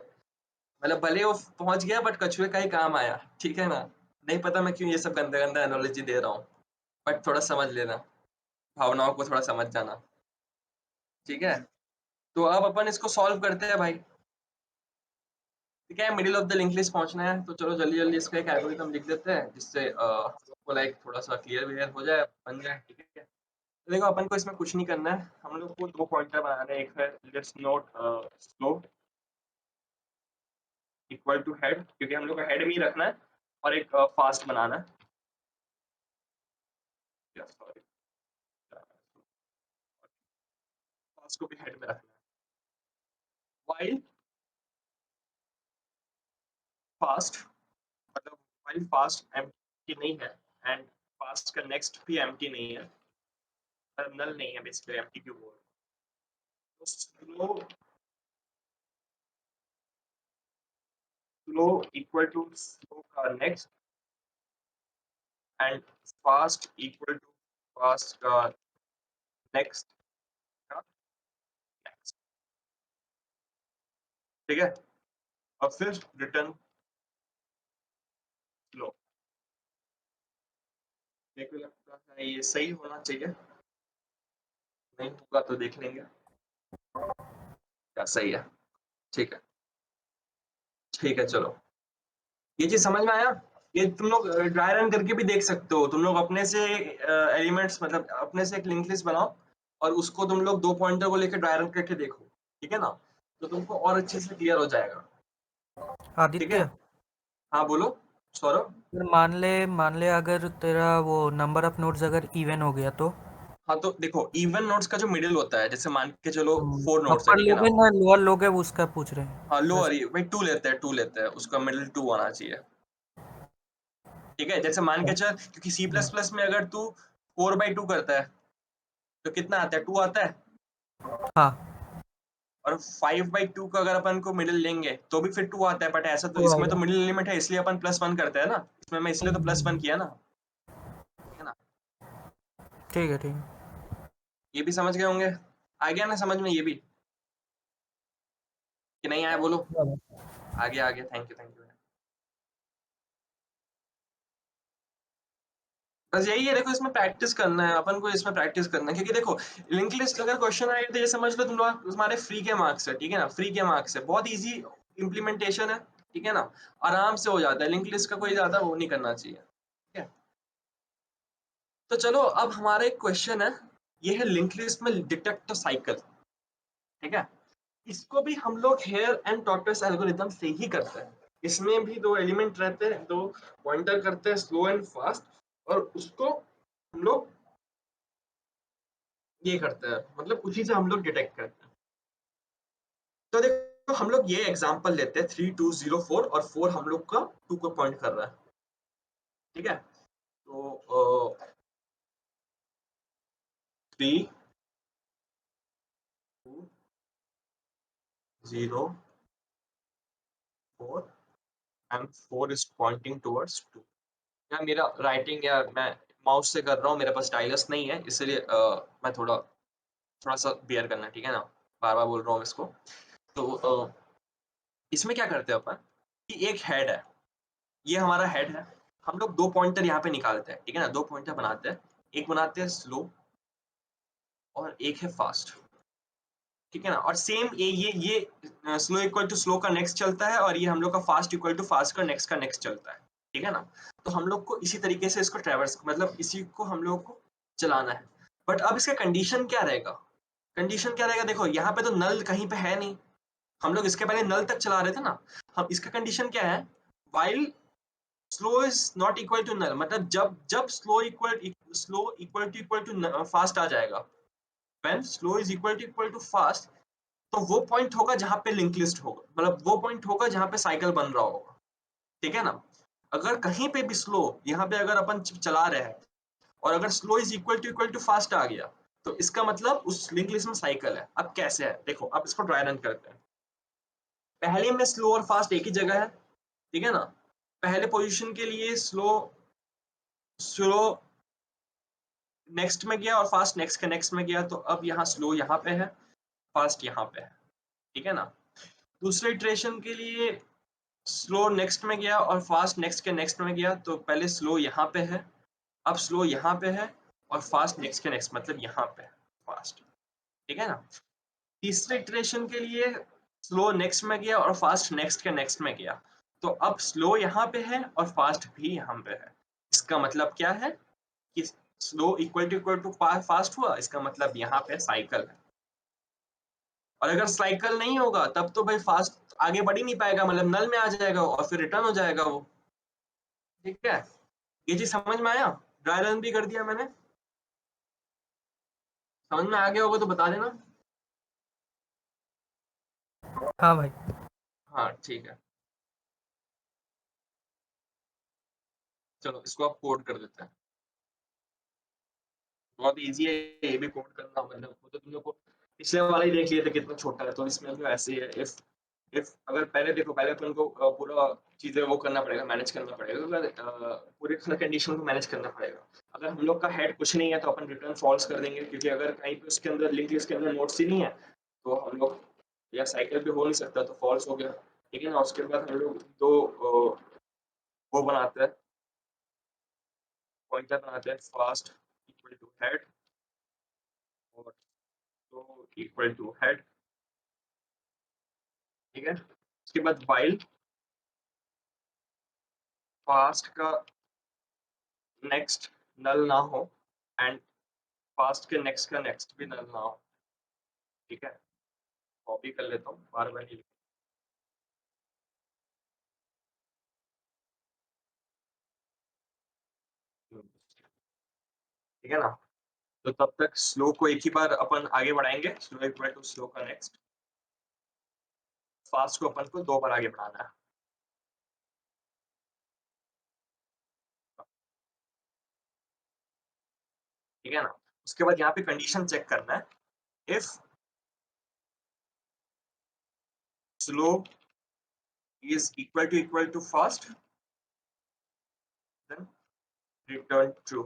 मतलब भले वो पहुंच गया बट कछुए का ही काम आया, ठीक है ना। नहीं पता मैं क्यों ये सब गंदा गंदा एनालॉजी दे रहा हूँ, बट थोड़ा समझ लेना, भावनाओं को थोड़ा समझ जाना, ठीक है। तो अब अपन इसको सॉल्व करते हैं भाई, ठीक है। Middle of the link list पहुंचना है, तो चलो जल्दी जल्दी इसका एक एल्गोरिथम लिख देते हैं, जिससे आपको लाइक थोड़ा सा क्लियर वियर हो जाए, बन जाए, ठीक है। तो देखो अपन को इसमें कुछ नहीं करना है, हम लोग को 2 पॉइंटर बनाना है। एक है let's node slow equal to head, क्योंकि हम लोग को हेड में ही रखना है, और एक फास्ट बनाना है, सॉरी फास्ट को भी हेड में रखना है। वाइल फास्ट मतलब वाइल फास्ट एम्प्टी नहीं है, एंड फास्ट का नेक्स्ट भी एम्प्टी नहीं है, नल नहीं है, बेसिकली एम्प्टी क्यों बोल। तो स्लो इक्वल टू स्लो का next, and fast equal to fast का नेक्स्ट का नेक्स्ट, ठीक है। और फिर रिटर्न स्लो। मेरे को लगता है ये सही होना चाहिए, नहीं होगा तो देख लेंगे क्या सही है, ठीक है। ठीक है चलो, ये चीज समझ में आया। ये तुम लोग ड्राई रन करके भी देख सकते हो, तुम लोग अपने से एलिमेंट्स मतलब अपने से एक लिंक लिस्ट बनाओ, और उसको तुम लोग 2 पॉइंटर को लेकर ड्राई रन करके देखो, ठीक है ना। तो तुमको और अच्छे से क्लियर हो जाएगा, ठीक है। आदित्य, हाँ बोलो सौरभ। अगर मान ले अगर तेरा वो नंबर ऑफ नोड्स अगर इवन हो गया तो हाँ तो देखो इवन नोट्स का जो मिडिल होता है, जैसे मान के चलो 4 नोट्स है, अपर ठीक है ना। लोगे ना लोअर लोगे उसका पूछ रहे हाँ हैं लोअर वैसे। ही भाई 2 लेते हैं, 2 लेते हैं, उसका मिडिल 2 आना चाहिए, ठीक है। जैसे मान के चल, क्योंकि सी प्लस प्लस में अगर तू 4/2 करता है तो कितना आता है, 2 आता है। हाँ और 5/2 का अगर अपन को मिडिल लेंगे तो भी फिर 2 आता है, बट ऐसा तो तो इसमें तो आएगा। मिडिल लिमिट है, इसलिए अपन +1 करते हैं ना, इसमें मैं इसलिए तो +1 किया ना, ठीक है ना। ठीक है ठीक है। ये भी समझ गए होंगे, आ गया ना समझ में ये भी, कि नहीं आया बोलो। आगे आगे, थैंक यू थैंक यू। बस यही है, देखो इसमें प्रैक्टिस करना है अपन को, इसमें प्रैक्टिस करना है, क्योंकि देखो लिंक लिस्ट अगर क्वेश्चन आए तो ये समझ लो तुम लोग तुम्हारे फ्री के मार्क्स है, ठीक है ना। फ्री के मार्क्स है, बहुत इजी इम्प्लीमेंटेशन है, ठीक है ना। आराम से हो जाता है, लिंक लिस्ट का कोई ज्यादा वो नहीं करना चाहिए, ठीक है। तो चलो अब हमारा एक क्वेश्चन है, ये है लिंक लिस्ट में डिटेक्ट साइकिल, ठीक है। इसको भी हम लोग हेयर एंड टॉर्टोइस एल्गोरिथम से ही करते हैं। इसमें भी 2 एलिमेंट रहते हैं, 2 पॉइंटर करते हैं, स्लो एंड फास्ट, और उसको हम लोग ये करते हैं, मतलब उसी से हम लोग डिटेक्ट करते हैं। तो देखो हम लोग ये एग्जांपल लेते हैं 3204, और 4 हम लोग का 2 को पॉइंट कर रहा है, ठीक है। तो 3 2 0 4 एंड 4 इज पॉइंटिंग टुवर्ड्स 2। या मेरा राइटिंग, या मैं माउस से कर रहा हूँ, मेरे पास स्टाइलस नहीं है, इसलिए मैं थोड़ा थोड़ा सा बियर करना, ठीक है ना। बार बार बोल रहा हूँ इसको। तो इसमें क्या करते हैं अपन, कि एक हेड है, ये हमारा हेड है, हम लोग 2 पॉइंटर यहाँ पे निकालते हैं, ठीक है ना। 2 पॉइंटर बनाते हैं, एक बनाते हैं स्लो और एक है फास्ट, ठीक है ना। और सेम ये स्लो इक्वल टू स्लो का नेक्स्ट चलता है, और ये हम लोग का फास्ट इक्वल टू फास्ट का नेक्स्ट चलता है, ठीक है ना। तो हम लोग को इसी तरीके से इसको ट्रेवर्स मतलब इसी को हम लोग को चलाना है। बट अब इसका कंडीशन क्या रहेगा, कंडीशन क्या रहेगा, देखो यहाँ पे तो नल कहीं पे है नहीं, हम लोग इसके पहले नल तक चला रहे थे ना। हम इसका कंडीशन क्या है, while slow is not equal to null, मतलब जब स्लो इक्वल टू फास्ट आ जाएगा, when slow is equal to fast, तो वो पॉइंट होगा जहां पे लिंक लिस्ट होगा, मतलब वो पॉइंट होगा जहां पे साइकिल बन रहा होगा, ठीक है ना। अगर कहीं पे भी स्लो, यहाँ पे अगर अपन चला रहे हैं और अगर slow is equal to fast आ गया, तो इसका मतलब उस लिंक लिस्ट में साइकिल है। अब कैसे है देखो, अब इसको ड्राई रन करते हैं। पहले में स्लो और फास्ट एक ही जगह है, ठीक है ना। पहले पोजीशन के लिए स्लो स्लो नेक्स्ट में गया और फास्ट नेक्स्ट के नेक्स्ट में गया, तो अब यहाँ स्लो यहाँ पे है, फास्ट यहाँ पे है, ठीक है ना। दूसरे इटरेशन के लिए स्लो नेक्स्ट में गया और फास्ट नेक्स्ट के नेक्स्ट में गया, तो पहले स्लो यहाँ पे है, अब स्लो यहाँ पे है और फास्ट नेक्स्ट के नेक्स्ट, मतलब यहाँ पे है फास्ट, ठीक है ना। तीसरे इटरेशन के लिए स्लो नेक्स्ट में गया और फास्ट नेक्स्ट के नेक्स्ट में गया, तो अब स्लो यहाँ पे है और फास्ट भी यहाँ पे है। इसका मतलब क्या है कि स्लो इक्वल टू फास्ट हुआ, इसका मतलब यहाँ पे साइकिल है। और अगर साइकिल नहीं होगा तब तो भाई फास्ट आगे बढ़ ही नहीं पाएगा, मतलब नल में आ जाएगा और फिर रिटर्न हो जाएगा वो, ठीक है। ये चीज समझ में आया? ड्राई रन भी कर दिया मैंने, समझ में आ गया होगा तो बता देना। हाँ भाई। हाँ ठीक है, चलो इसको आप कोड कर देते हैं। बहुत इजी है ये भी कोड करना, मतलब वो तो तुम लोग को पिछले वाला ही देख लिया था कितना छोटा है, तो इसमें भी ऐसे ही है। इफ अगर पहले देखो, पहले अपन को पूरा चीजें वो करना पड़ेगा, मैनेज करना पड़ेगा, अगर पूरे कंडीशन को मैनेज करना पड़ेगा। अगर हम लोग का हेड कुछ नहीं है तो अपन रिटर्न फॉल्स कर देंगे, क्योंकि अगर कहीं पे उसके अंदर लिंक लिस्ट के अंदर नोट्स ही नहीं है तो हम लोग, या साइकिल भी हो नहीं सकता तो फॉल्स हो गया, ठीक है ना। उसके बाद हम लोग दो वो बनाते हैं, पॉइंटर बनाते हैं, फास्ट इक्वल टू हेड और तो इक्वल टू हेड, ठीक है। उसके बाद वाइल फास्ट का नेक्स्ट नल ना हो एंड फास्ट के नेक्स्ट का नेक्स्ट भी नल ना हो, ठीक है। कॉपी कर लेता हूँ, बार बार नहीं, ठीक है ना। तो तब तक स्लो को एक ही बार अपन आगे बढ़ाएंगे, स्लो इक्वल टू स्लो का नेक्स्ट, फास्ट को अपन को दो बार आगे बढ़ाना है, ठीक है ना। उसके बाद यहाँ पे कंडीशन चेक करना है, if slow is equal to fast, then return true।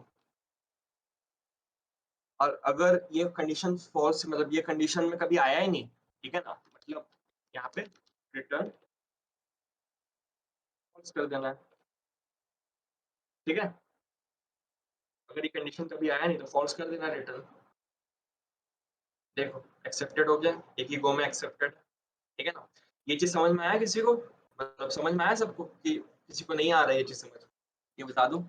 और अगर ये कंडीशन फॉल्स, मतलब ये कंडीशन में कभी आया ही नहीं, ठीक है ना, तो मतलब यहाँ पे रिटर्न फॉल्स कर देना है, ठीक है। अगर ये कंडीशन कभी आया नहीं तो फॉल्स कर देना रिटर्न। देखो एक्सेप्टेड हो गया, एक ही गो में एक्सेप्टेड, ठीक है ना। ये चीज समझ में आया किसी को, मतलब समझ में आया सबको, कि किसी को नहीं आ रहा है ये चीज समझ, ये बता दूं।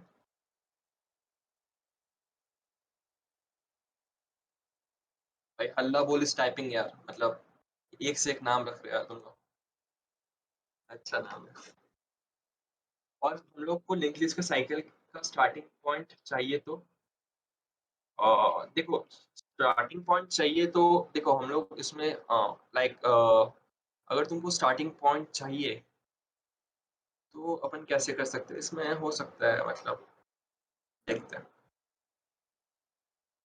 भाई हल्ला बोल इस टाइपिंग यार, मतलब एक से एक नाम रख रहे हो तुम लोग, अच्छा नाम है। और हम लोग को लिंक लिस्ट का साइकिल का स्टार्टिंग पॉइंट चाहिए, तो देखो स्टार्टिंग पॉइंट चाहिए तो देखो हम लोग इसमें लाइक अगर तुमको स्टार्टिंग पॉइंट चाहिए तो अपन कैसे कर सकते हैं, इसमें हो सकता है, मतलब देखते हैं।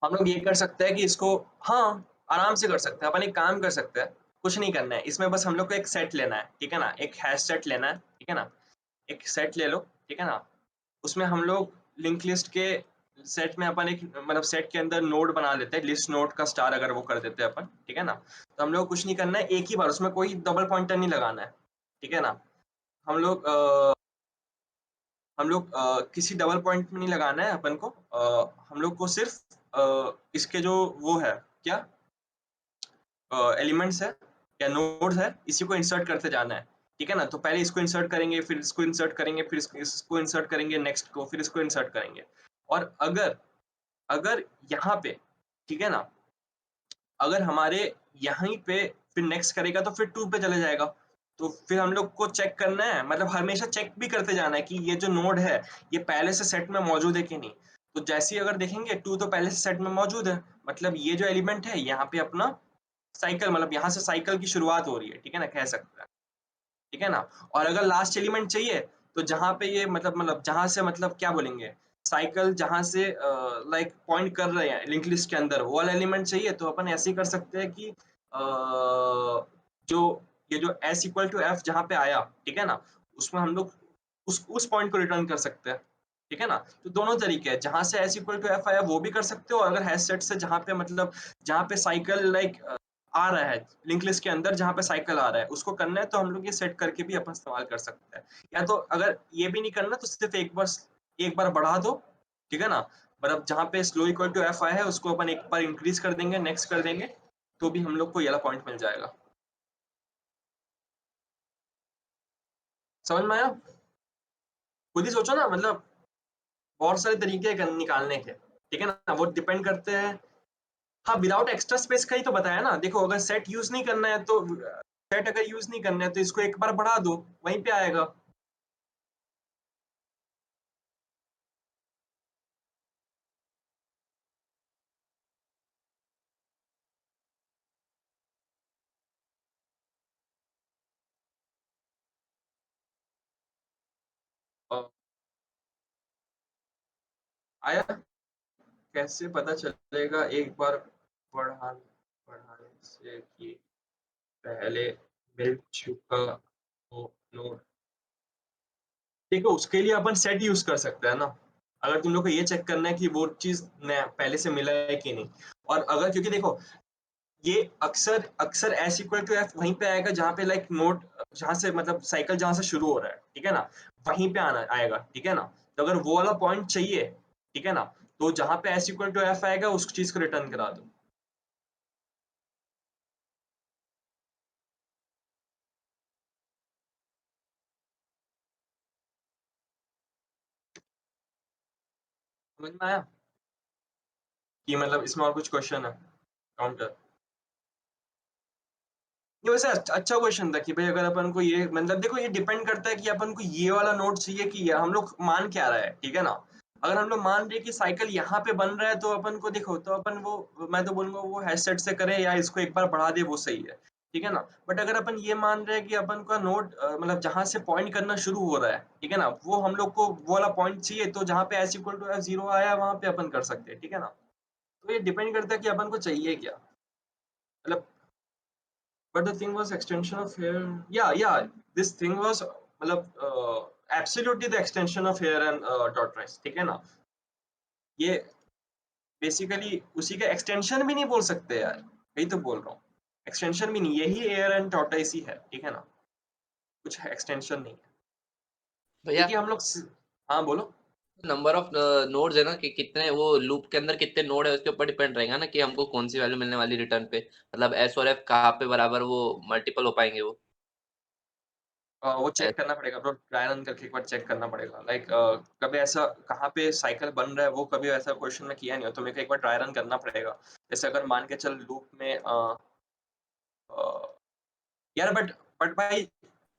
हम लोग ये कर सकते हैं कि इसको, हाँ आराम से कर सकते हैं अपन, एक काम कर सकते हैं, कुछ नहीं करना है इसमें, बस हम लोग को एक सेट लेना है, ठीक है ना, एक हैश सेट लेना है, ठीक है ना। एक सेट ले लो, ठीक है ना। उसमें हम लोग लिंक लिस्ट के सेट में अपन एक, मतलब सेट के अंदर नोड बना लेते हैं, लिस्ट नोड का स्टार अगर वो कर देते हैं अपन, ठीक है ना। तो हम लोग कुछ नहीं करना है, एक ही बार उसमें कोई डबल पॉइंटर नहीं लगाना है, ठीक है ना। हम लोग किसी डबल पॉइंट में नहीं लगाना है अपन को, हम लोग को सिर्फ इसके जो वो है क्या एलिमेंट्स है या नोड्स है, इसी को इंसर्ट करते जाना है, ठीक है ना। तो पहले इसको इंसर्ट करेंगे, फिर इसको इंसर्ट करेंगे, फिर इसको इंसर्ट करेंगे, नेक्स्ट को, फिर इसको इंसर्ट करेंगे। और अगर अगर यहाँ पे, ठीक है ना, अगर हमारे यहीं पे फिर नेक्स्ट करेगा तो फिर 2 पे चले जाएगा, तो फिर हम लोग को चेक करना है, मतलब हमेशा चेक भी करते जाना है कि ये जो नोड है, ये पहले से सेट में मौजूद है कि नहीं। तो जैसे ही अगर देखेंगे 2 तो पहले से सेट में मौजूद है, मतलब ये जो एलिमेंट है यहाँ पे अपना साइकिल, मतलब यहाँ से साइकिल की शुरुआत हो रही है, ठीक है ना? कह सकते हैं, ठीक है ना? और अगर लास्ट एलिमेंट चाहिए, तो जहाँ पे ये मतलब जहाँ से मतलब क्या बोलेंगे, साइकिल जहाँ से लाइक पॉइंट कर रहे हैं लिंक लिस्ट के अंदर, वो वाला एलिमेंट चाहिए, तो अपन ऐसे ही कर सकते हैं कि जो ये जो s इक्वल टू एफ जहाँ पे आया, ठीक है ना? उसमें हम लोग उस पॉइंट को रिटर्न कर सकते हैं, ठीक है ना? तो दोनों तरीके हैं, जहाँ से s इक्वल टू एफ आया वो भी कर सकते हो, और अगर हैश सेट से जहाँ पे मतलब जहाँ पे साइकिल लाइक आ रहा है, लिंक लिस्ट के अंदर जहाँ पे साइकिल आ रहा है, उसको करना है तो हम लोग ये सेट करके भी अपन इस्तेमाल कर सकते हैं। या तो अगर ये भी नहीं करना तो सिर्फ एक बार बढ़ा दो, ठीक है ना? मतलब जहाँ पे स्लो इक्वल टू एफ आया है उसको अपन एक बार इंक्रीज कर देंगे, नेक्स्ट कर देंगे, तो भी हम लोग को ये वाला पॉइंट मिल जाएगा। समझ में आया? खुद ही सोचो ना, मतलब बहुत सारे तरीके हैं निकालने के, ठीक है ना? वो डिपेंड करते हैं। हाँ, विदाउट एक्स्ट्रा स्पेस का ही तो बताया ना। देखो, अगर सेट यूज नहीं करना है तो सेट अगर यूज नहीं करना है तो इसको एक बार बढ़ा दो, वहीं पे आएगा। अ, आया? कैसे पता चलेगा एक बार बढ़ा बढ़ाने से कि पहले मिल चुका हो नोड? देखो, उसके लिए अपन सेट यूज कर सकते हैं ना। अगर तुम लोग को ये चेक करना है कि वो चीज पहले से मिला है कि नहीं, और अगर, क्योंकि देखो, ये अक्सर अक्सर एस इक्वल टू एफ वहीं पे आएगा जहाँ पे लाइक नोड, जहाँ से मतलब साइकिल जहाँ से शुरू हो रहा है, ठीक है ना? वहीं पे आना आएगा, ठीक है ना? तो अगर वो वाला पॉइंट चाहिए, ठीक है ना, तो जहाँ पे एस इक्वल टू एफ आएगा उस चीज को रिटर्न करा दो। समझ में आया कि मतलब इसमें और कुछ क्वेश्चन है काउंटर? ये वैसे अच्छा क्वेश्चन था कि भाई अगर अपन को ये, मतलब देखो, ये डिपेंड करता है कि अपन को ये वाला नोट चाहिए कि ये हम लोग मान क्या रहा है, ठीक है ना? अगर हम लोग मान रहे हैं कि साइकिल यहाँ पे बन रहा है, तो अपन को देखो, तो अपन वो, मैं तो बोलूंगा वो हेडसेट से करें या इसको एक बार बढ़ा दे, वो सही है, ठीक है ना? बट अगर अपन ये मान रहे हैं कि अपन का नोट मतलब जहां से पॉइंट करना शुरू हो रहा है, ठीक है ना, वो हम लोग को वो वाला पॉइंट चाहिए, तो जहाँ पे S equal to F zero आया वहां पे अपन कर सकते हैं, ठीक है ना? तो ये डिपेंड करता है कि अपन को चाहिए क्या, मतलब। But the thing was extension of hair. Yeah. This thing was मतलब absolutely the extension of hair and tortoise, ठीक है ना? ये बेसिकली उसी का एक्सटेंशन भी नहीं बोल सकते यार, यही तो बोल रहा हूँ। एक्सटेंशन भी नहीं, यही एयर एंड टॉर्टोइस ही है, ठीक है ना? कुछ एक्सटेंशन नहीं है, भैया क्योंकि हम लोग हाँ, बोलो। नंबर ऑफ नोड्स है ना कि कितने वो लूप के अंदर कितने नोड है उसके ऊपर डिपेंड रहेगा ना कि हमको कौन सी वैल्यू मिलने वाली रिटर्न पे, मतलब एस और एफ कहाँ पे बराबर वो मल्टीपल हो पाएंगे वो। वो चेक करना पड़ेगा ब्रो, ट्राई रन करके एक बार चेक करना पड़ेगा, लाइक कभी ऐसा कहाँ पे साइकिल बन रहा है, वो कभी ऐसा क्वेश्चन में किया नहीं हो, तो मेरे को एक बार ट्राई रन करना पड़ेगा। जैसे अगर मान के चल लूप में अ, यार, बट भाई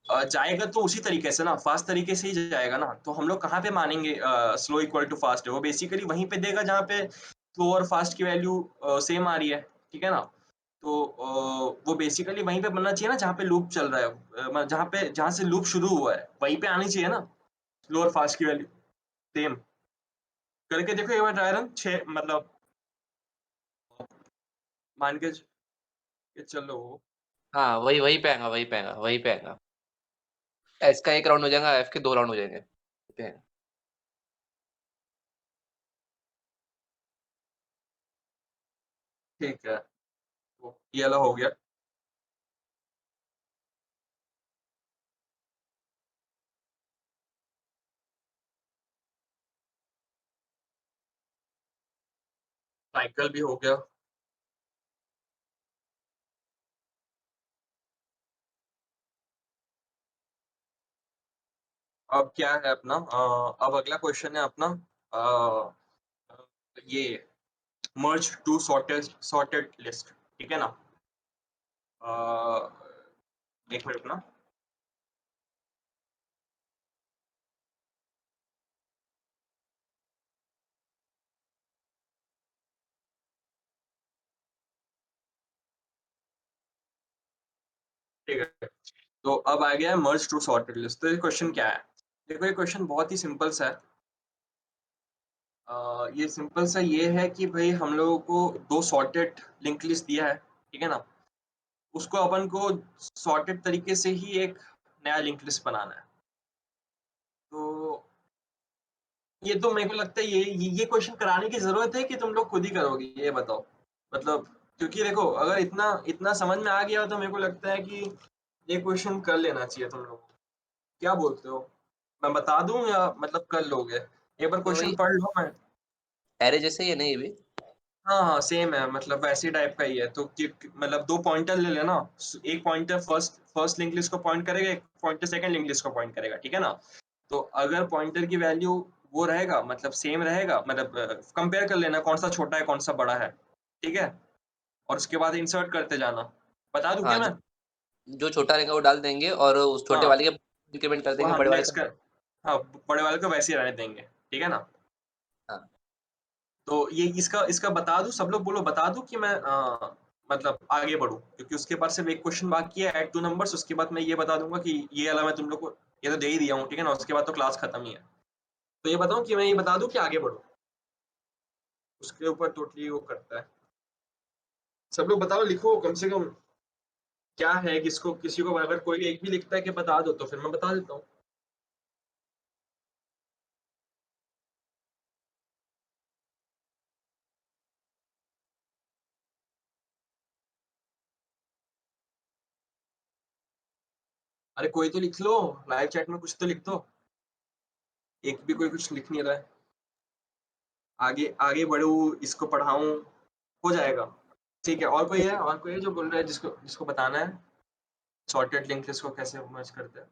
जाएगा तो उसी तरीके से ना, फास्ट तरीके से ही जाएगा ना। तो हम लोग कहाँ पे मानेंगे स्लो इक्वल टू फास्ट है? वो बेसिकली वहीं पे देगा जहाँ पे स्लो और फास्ट की वैल्यू सेम आ रही है, ठीक है ना? तो वो बेसिकली वहीं पे बनना चाहिए ना जहाँ पे लूप चल रहा है, जहाँ से लूप शुरू हुआ है वहीं पे आनी चाहिए ना, स्लो और फास्ट की वैल्यू सेम। करके देखो एक बार ट्राई रन, छः मतलब मान के चलो। हाँ वही वही पे आएगा, वही पे आएगा, वही पे आएगा। एस का एक राउंड हो जाएगा, एफ के 2 राउंड हो जाएंगे। पे आएगा। ठीक है, तो ये वाला हो गया। साइकिल भी हो गया। अब क्या है अपना, अब अगला क्वेश्चन है अपना अ, ये मर्ज टू सॉर्टेड लिस्ट, ठीक है ना? अ, एक मिनट ना। तो अब आ गया है मर्ज टू सॉर्टेड लिस्ट। तो ये क्वेश्चन क्या है? देखो ये क्वेश्चन बहुत ही सिंपल सा है। ये सिंपल सा ये है कि भाई हम लोगों को 2 सॉर्टेड लिंक लिस्ट दिया है, ठीक है ना? उसको अपन को सॉर्टेड तरीके से ही एक नया लिंक लिस्ट बनाना है। तो ये तो मेरे को लगता है ये क्वेश्चन कराने की ज़रूरत है कि तुम लोग खुद ही करोगे, ये बताओ? मतलब क्योंकि देखो अगर इतना इतना समझ में आ गया तो मेरे को लगता है कि ये क्वेश्चन कर लेना चाहिए तुम लोगों को। क्या बोलते हो? मैं बता दूँ या मतलब कर लोगे? एक बार तो क्वेश्चन वही पढ़ लो। मैं एरे जैसे ही है ना ये भी? हाँ, हाँ, सेम है, मतलब वैसे टाइप का ही है। तो कि मतलब 2 पॉइंटर ले लेना। एक pointer first first link list को पॉइंट करेगा, एक पॉइंटर सेकंड लिंक लिस्ट को पॉइंट करेगा, ठीक है ना? तो अगर पॉइंटर की वैल्यू वो रहेगा, मतलब सेम रहेगा, मतलब कंपेयर कर लेना कौन-सा छोटा है, कौन-सा बड़ा है, ठीक है? और उसके बाद इंसर्ट करते जाना। बता दूँ क्या हाँ, मैं? जो छोटा रहेगा वो डाल देंगे और उस छोटे हाँ, वाले के इंक्रीमेंट कर वो देंगे हम बड़े वाले नेक्स्ट का। कर हाँ, बड़े वाले को वैसे ही रहने देंगे, ठीक है ना? हाँ। तो ये इसका इसका बता दूँ, सब लोग बोलो बता दूँ कि मैं मतलब आगे बढ़ूँ? क्योंकि उसके बाद सिर्फ एक क्वेश्चन बाकी है, ऐड 2 नंबर्स। उसके बाद मैं ये बता दूँगा कि ये वाला मैं तुम लोग को ये तो दे ही दिया हूँ, ठीक है ना? उसके बाद तो क्लास खत्म ही है। तो ये बताऊँ कि मैं ये बता दूँ कि आगे बढ़ूँ? उसके ऊपर टोटली वो करता है। सब लोग बताओ, लिखो कम से कम क्या है, किसको किसी को अगर कोई एक भी लिखता है कि बता दो तो फिर मैं बता देता हूँ। अरे कोई तो लिख लो, लाइव चैट में कुछ तो लिख दो। एक भी कोई कुछ लिख नहीं रहा है। आगे आगे बढ़ूँ, इसको पढ़ाऊँ, हो जाएगा। ठीक है, और कोई है जो बोल रहा है जिसको जिसको बताना है सॉर्टेड लिंक लिस्ट को कैसे मर्ज करते हैं?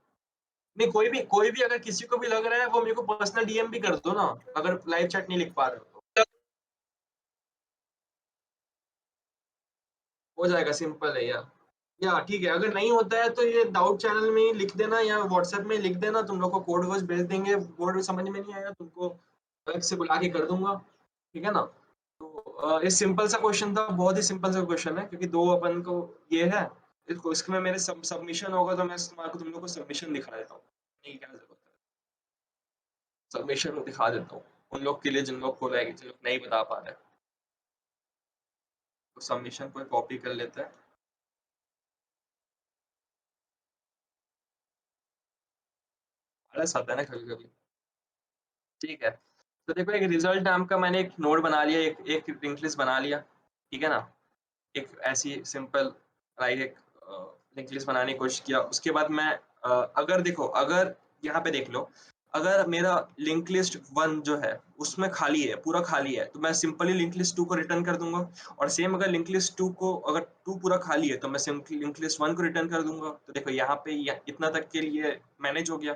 नहीं, कोई भी अगर किसी को भी लग रहा है वो मेरे को पर्सनल डीएम भी कर दो ना, अगर लाइव चैट नहीं लिख पा रहे हो तो। हो जाएगा, सिंपल है यार। या ठीक है, अगर नहीं होता है तो ये डाउट चैनल में ही लिख देना या व्हाट्सएप में लिख देना, तुम लोग को कोड वर्ड भेज देंगे। कोड समझ में नहीं आया तुमको, अलग से बुला के कर दूंगा, ठीक है ना? तो ये सिंपल सा क्वेश्चन था, बहुत ही सिंपल सा क्वेश्चन है, क्योंकि दो अपन को ये है। इसको इसमें मेरे सबमिशन होगा तो मैं तुम्हारे तुम लोग को सबमिशन दिखा देता हूँ। नहीं, क्या जरूरत है, सबमिशन दिखा देता हूँ उन लोग के लिए जिन लोग को रहेगी, जिन लोग नहीं बता पा रहे। तो सबमिशन को कॉपी कर लेते हैं। आलस आता है ना कभी कभी। ठीक है, तो देखो एक रिजल्ट नाम का मैंने एक नोड बना लिया, एक एक लिंक लिस्ट बना लिया, ठीक है ना? एक ऐसी सिंपल लाइक एक लिंक लिस्ट बनाने की कोशिश किया। उसके बाद मैं अगर देखो, अगर यहाँ पे देख लो, अगर मेरा लिंक लिस्ट 1 जो है उसमें खाली है, पूरा खाली है, तो मैं सिंपली लिंक लिस्ट 2 को रिटर्न कर दूंगा। और सेम अगर लिंक लिस्ट 2 को, अगर 2 पूरा खाली है तो मैं सिंपली लिंक लिस्ट 1 को रिटर्न कर दूंगा। तो देखो यहाँ पे इतना तक के लिए मैनेज हो गया,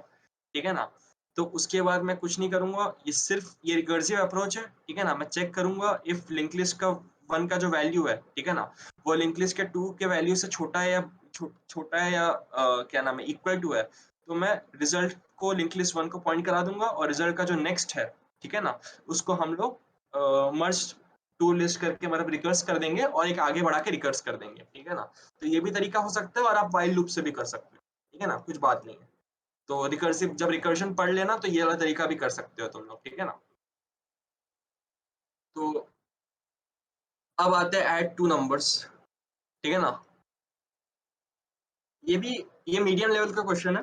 ठीक है ना? तो उसके बाद मैं कुछ नहीं करूंगा, ये सिर्फ ये रिकर्सिव अप्रोच है, ठीक है ना? मैं चेक करूंगा इफ लिंक लिस्ट का 1 का जो वैल्यू है, ठीक है ना, वो लिंक लिस्ट के 2 के वैल्यू से छोटा है या छोटा है या क्या नाम है, इक्वल टू है, तो मैं रिजल्ट को लिंक लिस्ट 1 को पॉइंट करा दूंगा और रिजल्ट का जो नेक्स्ट है, ठीक है ना, उसको हम लोग मर्ज टू लिस्ट करके मतलब रिकर्स कर देंगे और एक आगे बढ़ा के रिकर्स कर देंगे, ठीक है ना? तो ये भी तरीका हो सकता है और आप व्हाइल लूप से भी कर सकते हो, ठीक है ना? कुछ बात नहीं है। तो रिकर्सिव जब रिकर्शन पढ़ लेना तो ये वाला तरीका भी कर सकते हो तुम लोग, ठीक है ना? तो अब आते हैं ऐड टू नंबर्स, ठीक है ना? ये भी ये मीडियम लेवल का क्वेश्चन है,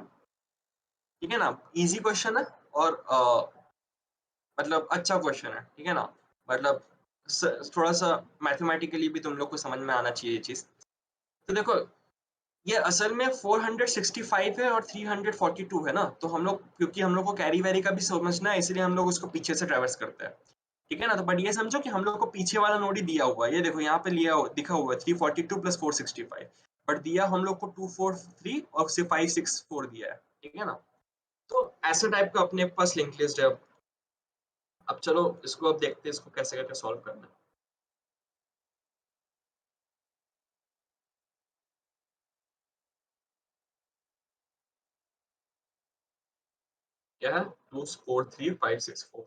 ठीक है ना? इजी क्वेश्चन है और मतलब अच्छा क्वेश्चन है, ठीक है ना? मतलब थोड़ा सा मैथमेटिकली भी तुम लोग को समझ में आना चाहिए ये चीज। तो देखो, ये असल में 465 है और 342 है ना, तो हम लोग क्योंकि हम लोग को कैरी वैरी का भी समझना है, इसलिए हम लोग उसको पीछे से ट्रेवर्स करते हैं, ठीक है ना? तो बट ये समझो कि हम लोग को पीछे वाला नोड ही दिया हुआ है, ये देखो यहाँ पे दिखा हुआ है 342 प्लस 465, बट दिया हम लोग को 243 और सिर्फ 564 दिया है, ठीक है ना? तो ऐसे टाइप का अपने पास लिंक लिस्ट है। अब चलो इसको अब देखते हैं, इसको कैसे करके सॉल्व करना है। क्या है? 243564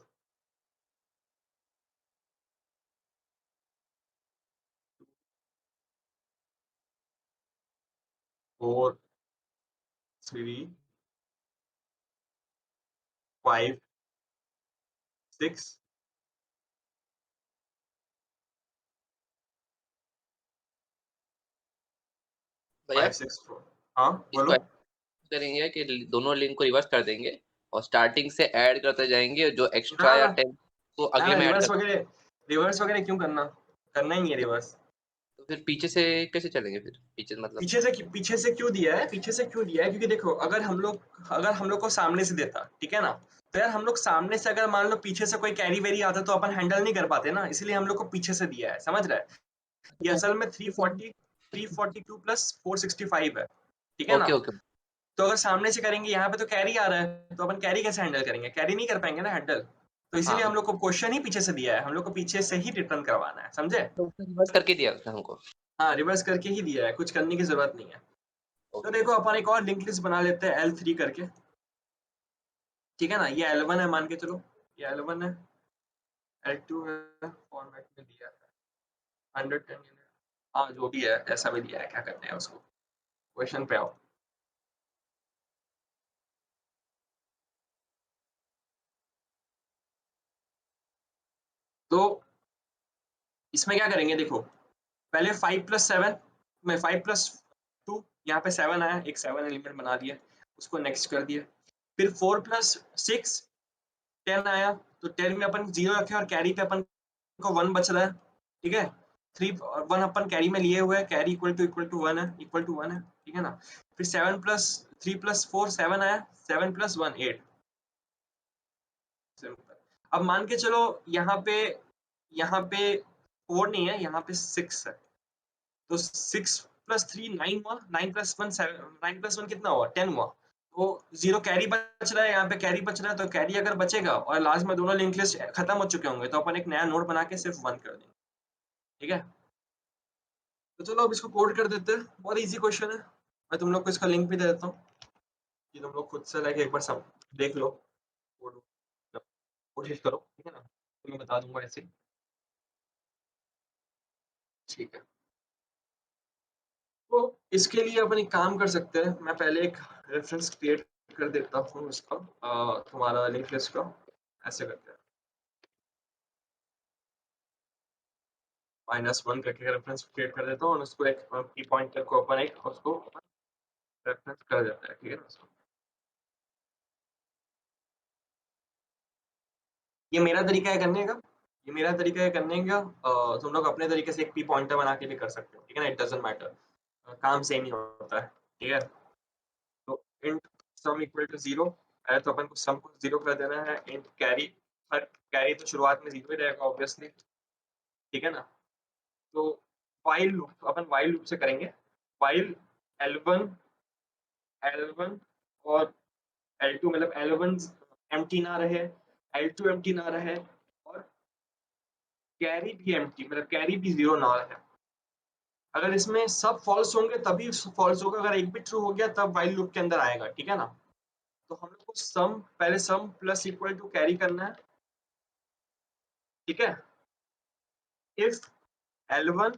4 3 5 6 भैया 5 6 4। हाँ इसको बोलो। ऐसे करेंगे कि दोनों लिंक को रिवर्स कर देंगे और स्टार्टिंग से ऐड करते जाएंगे, जो एक्स्ट्रा ना या ना 10 को ना अगले ना, में ऐड रिवर्स कर। वगैरह, रिवर्स वगैरह क्यों करना, करना ही नहीं है रिवर्स। तो फिर पीछे से कैसे चलेंगे, फिर पीछे मतलब? पीछे से क्यों दिया है, पीछे से क्यों दिया है, क्योंकि देखो अगर हम लोग को सामने से देता, ठीक है ना, तो यार हम लोग सामने से अगर मान लो पीछे से कोई कैरी वेरी आता तो अपन हैंडल नहीं कर पाते ना, इसलिए हम लोग को पीछे से दिया है, समझ रहा है। ये असल में 342 प्लस 465 है, ठीक है ना। Okay okay. तो अगर सामने से करेंगे, यहाँ पे तो कैरी आ रहा है, तो अपन कैरी कैसे हैंडल करेंगे, कैरी नहीं कर पाएंगे ना हैंडल। तो इसीलिए हाँ हम लोग को क्वेश्चन ही पीछे से दिया है, हम लोग को पीछे से ही रिटर्न करवाना है, समझे। तो उसने रिवर्स करके दिया उसने हमको। हाँ रिवर्स करके ही दिया है, कुछ करने की जरूरत नहीं है। तो ओके। देखो अपन एक और लिंक लिस्ट बना लेते हैं L3 करके, ठीक है ना। ये L1 है मान के चलो, ये L1 है, L2 है, फॉर्मेट में दिया है 110 यूनिट, हाँ जो भी है ऐसा भी दिया है, क्या करना है उसको, क्वेश्चन पे आओ। तो इसमें क्या करेंगे देखो, पहले 5+7 में 5+2, यहाँ पे 7 आया, एक 7 एलिमेंट बना दिया, उसको नेक्स्ट कर दिया। फिर 4+6 10 आया, तो 10 में अपन 0 रखे और कैरी पे अपन को 1 बच रहा है, ठीक है। 1 अपन कैरी में लिए हुए हैं, कैरी इक्वल टू 1 है, इक्वल टू 1 है, ठीक है ना। फिर 7+3+4 7 आया, 7+1 8, सिंपल। अब मान के चलो यहाँ पे 4 नहीं है, यहाँ पे 6 है, तो 6+3 9 हुआ, 9+1 7, 9+1 कितना हुआ 10 हुआ। तो 0 कैरी बच रहा है, यहाँ पे कैरी बच रहा है, तो कैरी अगर बचेगा और लास्ट में दोनों लिंक लिस्ट खत्म हो चुके होंगे, तो अपन एक नया नोड बना के सिर्फ 1 कर देंगे, ठीक है। तो चलो अब इसको कोड कर देते हैं, बहुत इजी क्वेश्चन है। मैं तुम लोग को इसका लिंक भी दे देता हूँ कि तुम लोग खुद से लाके एक बार सब देख लो, कोड कोशिश करो, ठीक है ना, तो मैं बता दूंगा ऐसे ही, ठीक है। तो इसके लिए अपन एक काम कर सकते हैं, मैं पहले एक रेफरेंस क्रिएट कर देता हूँ इसका, तुम्हारा लिंक लिस्ट का, ऐसे करते हैं -1 करके रेफरेंस क्रिएट कर देता हूँ, और उसको एक की पॉइंटर को अपन एक उसको रेफरेंस कर देता है, ठीक है ना उसको। ये मेरा तरीका है करने का, ये मेरा तरीका है करने का, तुम लोग अपने तरीके से एक पी पॉइंटर बना के भी कर सकते हो, ठीक है ना, इट डजंट मैटर, काम सेम ही होता है, ठीक है। तो इंट सम इक्वल टू 0 है, तो अपन को सम को 0 कर देना है। इंट कैरी, हर कैरी तो शुरुआत में 0 ही रहेगा ऑब्वियसली, ठीक है ना। तो व्हाइल लूप, अपन व्हाइल लूप से करेंगे, व्हाइल L1 L1 और L2, मतलब L1 एम्प्टी ना रहे, L2 एम्प्टी ना रहे, और कैरी भी एम्प्टी, मतलब कैरी भी 0 ना रहे। अगर इसमें सब फॉल्स होंगे तभी फॉल्स होगा, अगर एक भी ट्रू हो गया तब व्हाइल लूप के अंदर आएगा, ठीक है ना। तो हम लोग को सम, पहले sum plus equal to carry करना है, ठीक है। If L1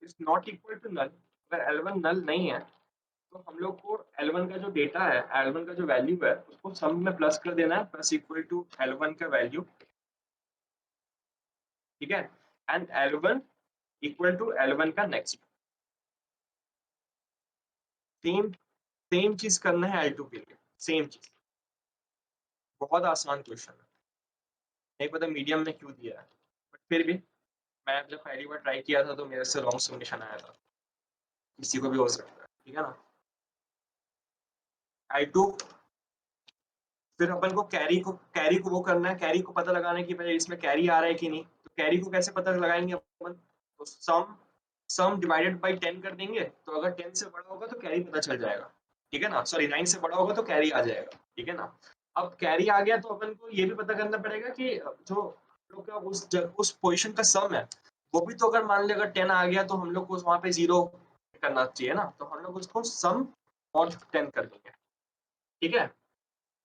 is not equal to null, अगर L1 नल नहीं है, तो हम लोग को L1 का जो डेटा है, L1 का जो वैल्यू है, उसको सम में प्लस कर देना है, प्लस इक्वल टू L1 का वैल्यू, ठीक है। And L1 equal to L1 का नेक्स्ट, सेम सेम चीज करना है L2 के लिए, सेम चीज। बहुत आसान क्वेश्चन है, नहीं पता मीडियम में क्यों दिया है, बट फिर भी मैं जब पहली बार ट्राई किया था तो मेरे से रॉन्ग सबमिशन आया था, किसी को भी हो सकता है, ठीक है ना। L2, फिर अपन को कैरी को वो करना है, कैरी को पता लगाना है कि भाई इसमें कैरी आ रहा है कि नहीं। तो कैरी को कैसे पता लगाएंगे अपन, तो सम सम डिवाइडेड बाय 10 कर देंगे, तो अगर 10 से बड़ा होगा तो कैरी पता चल जाएगा, ठीक है ना। सॉरी 9 से बड़ा होगा तो कैरी आ जाएगा, ठीक है ना। अब कैरी आ गया तो अपन को ये भी पता करना पड़ेगा कि जो हम लोग का उस पोजीशन का सम है, वो भी तो अगर मान लिया अगर 10 आ गया तो हम लोग को वहां पे 0 करना चाहिए ना, तो हम लोग उसको सम और 10 कर देंगे, ठीक है।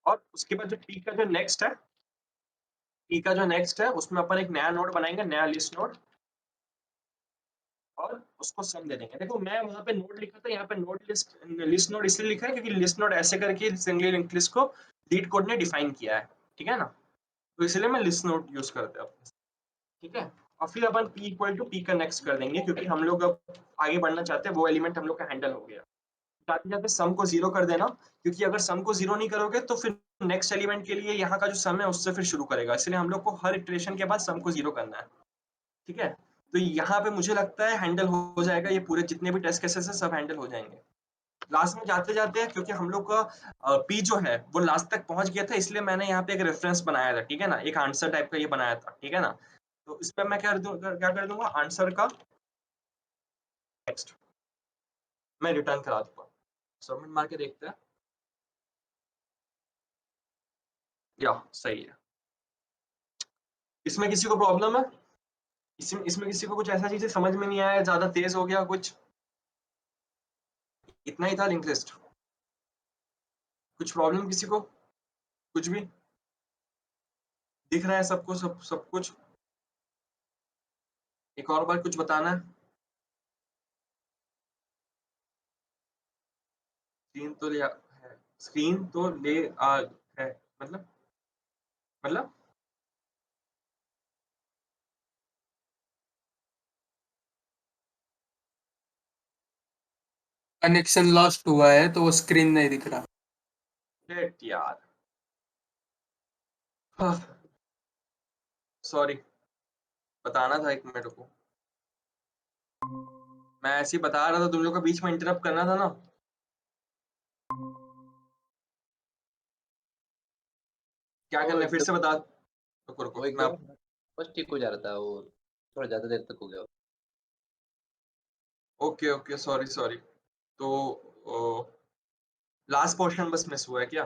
और उसके बाद जो पी का जो नेक्स्ट है, पी का जो नेक्स्ट है उसमें अपन एक नया नोड बनाएंगे, नया लिस्ट नोड, और उसको सम दे देंगे। देखो मैं वहाँ पे नोड लिखा था, यहाँ पे नोड लिस्ट नोड इसलिए लिखा है क्योंकि लिस्ट नोड ऐसे करके सिंगल लिंक्ड लिस्ट को लीड कोड ने डिफाइन किया है, ठीक है ना? तो इसलिए मैं लिस्ट नोड यूज करता हूँ, ठीक है? और फिर अपन p इक्वल टू p का नेक्स्ट कर देंगे क्योंकि हम लोग अब आगे बढ़ना चाहते हैं, वो एलिमेंट हम लोग का हैंडल हो गया। जाते जाते सम को 0 कर देना, क्योंकि अगर सम को 0 नहीं करोगे तो फिर नेक्स्ट एलिमेंट के लिए यहाँ का जो सम है उससे फिर शुरू करेगा, इसलिए हम लोग को हर इटरेशन के बाद सम को 0 करना है, ठीक है? तो यहाँ पे मुझे लगता है हैंडल हो जाएगा, ये पूरे जितने भी टेस्ट केसेस है सब हैंडल हो जाएंगे। लास्ट में जाते जाते क्योंकि हम लोग का पी जो है वो लास्ट तक पहुंच गया था, इसलिए मैंने यहाँ पे एक रेफरेंस बनाया था, ठीक है ना? एक आंसर टाइप का ये बनाया था, ठीक है ना? तो इस पर मैं क्या कर दूंगा, आंसर का टेक्स्ट मैं रिटर्न करा दूंगा। सबमिट मार के देखते हैं, या सही है। इसमें किसी को प्रॉब्लम है? इसमें किसी को कुछ ऐसा चीज समझ में नहीं आया, ज्यादा तेज हो गया कुछ? इतना ही था लिंक लिस्ट? कुछ प्रॉब्लम किसी को? कुछ भी दिख रहा है सबको? सब कुछ? एक और बार कुछ बताना है? स्क्रीन तो ले है, स्क्रीन तो ले आ है, मतलब कनेक्शन लॉस्ट हुआ है तो वो स्क्रीन नहीं दिख रहा। शिट यार, सॉरी, बताना था एक मिनट को। मैं ऐसे ही बता रहा था, तुम लोग का बीच में इंटरप्ट करना था ना। क्या करना है फिर से बता। रुको वो मैं एकदम बस ठीक हो जा रहा था, वो थोड़ा ज्यादा देर तक हो गया। Okay sorry. तो लास्ट पोर्शन बस मिस हुआ है क्या?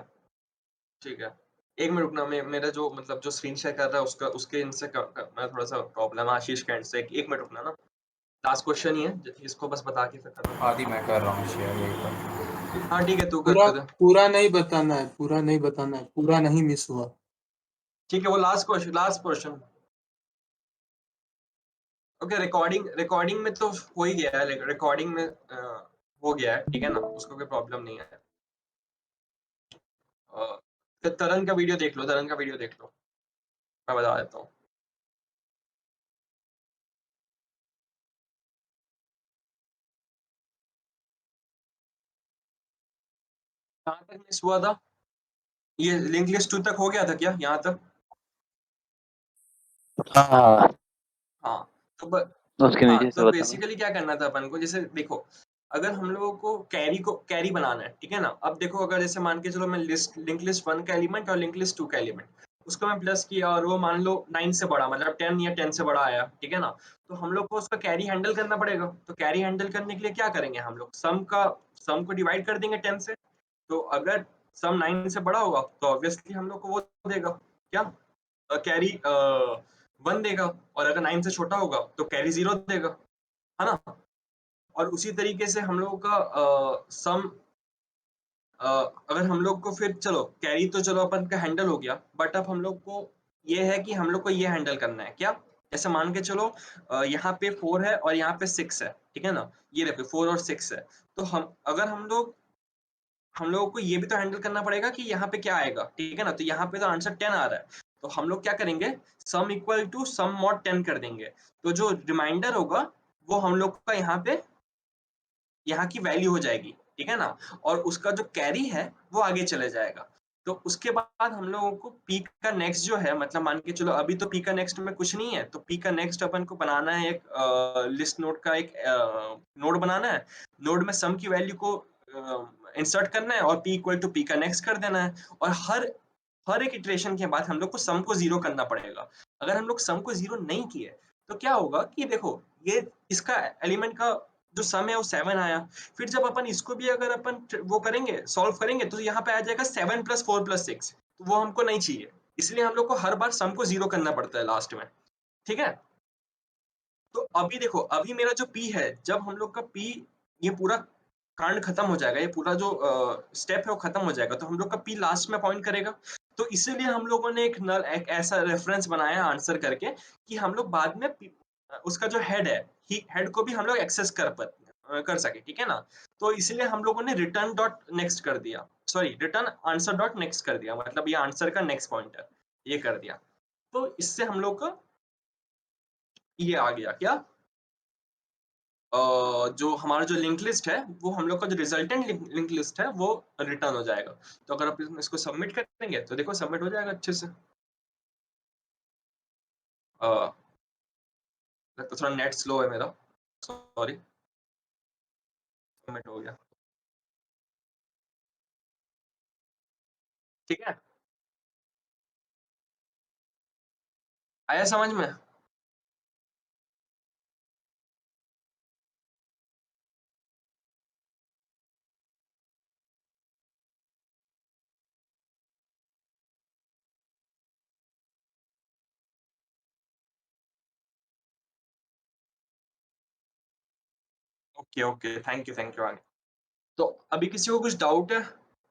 ठीक है, एक मिनट रुकना, मेरा जो मतलब जो स्क्रीन शेयर कर रहा है उसका उसके इनसे मैं थोड़ा सा प्रॉब्लम है आशीष के एंड से। एक मिनट रुकना ना, लास्ट क्वेश्चन ही है, इसको बस बता के फिर खत्म। आदि मैं कर रहा हूँ शेयर यही पर। हाँ ठीक है, तू पूरा कर दे। पूरा नहीं बताना है, पूरा नहीं बताना है, पूरा नहीं मिस हुआ। ठीक है, वो लास्ट क्वेश्चन। ओके, रिकॉर्डिंग में तो हो ही गया है, रिकॉर्डिंग में हो गया है, ठीक है ना? उसको कोई प्रॉब्लम नहीं है। फिर तरन का वीडियो देख लो, मैं बता देता हूँ। कहाँ तक मिस हुआ था? ये लिंक लिस्ट 2 तक हो गया था क्या यहाँ तक? हाँ, हाँ तो ब, उसके हाँ नीचे से तो बताना। बेसिकली क्या करना था अपन को, जैसे देखो अगर हम लोगों को कैरी बनाना है, ठीक है ना? अब देखो अगर जैसे मान के चलो मैं लिंक लिस्ट 1 का एलिमेंट और लिंक लिस्ट 2 का एलिमेंट, उसको मैं प्लस किया और वो मान लो 9 से बड़ा, मतलब 10 या 10 से बड़ा आया, ठीक है ना? तो हम लोग को उसका कैरी हैंडल करना पड़ेगा। तो कैरी हैंडल करने के लिए क्या करेंगे हम लोग, सम को डिवाइड कर देंगे 10 से। तो अगर सम 9 से बड़ा होगा तो ऑब्वियसली हम लोग को वो देगा क्या, कैरी 1 देगा। और अगर 9 से छोटा होगा तो कैरी 0 देगा, है ना? और उसी तरीके से हम लोगों का सम अगर हम लोग को फिर चलो कैरी तो चलो अपन का हैंडल हो गया, बट अब हम लोग को ये है कि हम लोग को ये हैंडल करना है क्या, जैसे मान के चलो यहाँ पे 4 है और यहाँ पे 6 है, ठीक है ना? ये देखो 4 और 6 है। तो अगर हम लोगों को ये भी तो हैंडल करना पड़ेगा कि यहाँ पे क्या आएगा, ठीक है ना? तो यहाँ पे तो आंसर 10 आ रहा है, तो हम लोग क्या करेंगे, sum equal to sum mod 10 कर देंगे। तो जो रिमाइंडर होगा वो हम लोग का यहाँ की वैल्यू हो जाएगी, ठीक है ना? और उसका जो कैरी है वो आगे चले जाएगा। तो उसके बाद हम लोगों को पी का नेक्स्ट जो है, मतलब मान के चलो अभी तो पी का नेक्स्ट में कुछ नहीं है, तो पी का नेक्स्ट अपन को बनाना है एक लिस्ट नोड का एक नोड बनाना है। नोड में सम की वैल्यू को इंसर्ट करना है और p इक्वल टू p का नेक्स्ट कर देना है। और हर एक इटरेशन के बाद हम लोग को सम को 0 करना पड़ेगा। अगर हम लोग सम को 0 नहीं किए तो क्या होगा कि देखो ये इसका एलिमेंट का जो सम है वो 7 आया। फिर जब अपन इसको भी अगर अपन वो करेंगे, सॉल्व करेंगे, तो यहाँ पे आ जाएगा 7 + 4 + 6, तो वो हमको नहीं चाहिए। इसलिए हम लोग को हर बार सम को 0 करना पड़ता है लास्ट में, ठीक है? तो अभी देखो अभी मेरा जो p है, जब हम लोग का p ये पूरा कांड खत्म हो जाएगा, ये पूरा जो स्टेप है वो खत्म हो जाएगा, तो हम लोग का p लास्ट में पॉइंट करेगा। तो इसीलिए हम लोगों ने एक ऐसा रेफरेंस बनाया आंसर करके कि हम लोग बाद में उसका जो हेड है, हेड को भी हम लोग एक्सेस कर सके, ठीक है ना? तो इसलिए हम लोगों ने रिटर्न डॉट नेक्स्ट कर दिया, sorry return answer dot next कर दिया, मतलब ये आंसर का नेक्स्ट पॉइंटर ये कर दिया। तो इससे हम लोग का ये आ गया क्या, जो हमारा जो लिंक लिस्ट है वो हम लोग का जो रिजल्टेंट लिंक लिस्ट है वो रिटर्न हो जाएगा। तो अगर आप इसको सबमिट करेंगे तो देखो सबमिट हो जाएगा अच्छे से। तो थोड़ा नेट स्लो है मेरा, सॉरी। सबमिट हो गया, ठीक है, आया समझ में? ओके ओके, थैंक यू आगे। तो अभी किसी को कुछ डाउट है?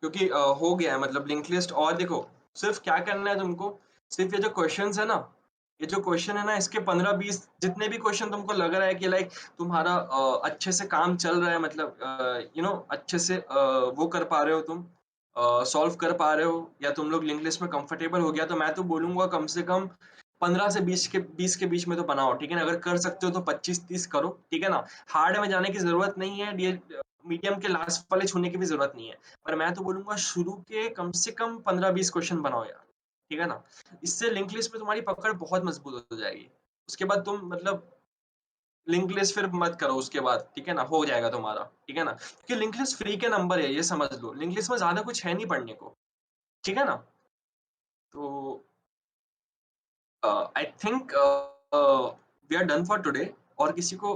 क्योंकि हो गया है मतलब लिंक लिस्ट। और देखो सिर्फ क्या करना है तुमको, सिर्फ ये जो क्वेश्चंस है ना, ये जो क्वेश्चन है ना, इसके 15-20 जितने भी क्वेश्चन तुमको लग रहा है कि लाइक तुम्हारा अच्छे से काम चल रहा है, मतलब अच्छे से वो कर पा रहे हो तुम, सॉल्व कर पा रहे हो, या तुम लोग लिंक लिस्ट में कंफर्टेबल हो गया, तो मैं तो बोलूंगा कम से कम 15 से 20 के बीच में तो बनाओ, ठीक है ना? अगर कर सकते हो तो 25-30 करो, ठीक है ना? हार्ड में जाने की जरूरत नहीं है, मीडियम के लास्ट वाले छूने की भी जरूरत नहीं है, पर मैं तो बोलूंगा शुरू के कम से कम 15-20 क्वेश्चन बनाओ यार, ठीक है ना? इससे लिंक लिस्ट में तुम्हारी पकड़ बहुत मजबूत हो जाएगी। उसके बाद तुम मतलब लिंक लिस्ट फिर मत करो उसके बाद, ठीक है ना? हो जाएगा तुम्हारा, ठीक है ना? क्योंकि लिंक लिस्ट फ्री के नंबर है, ये समझ लो। लिंक लिस्ट में ज्यादा कुछ है नहीं पढ़ने को, ठीक है ना? तो I think we are done for today. और किसी को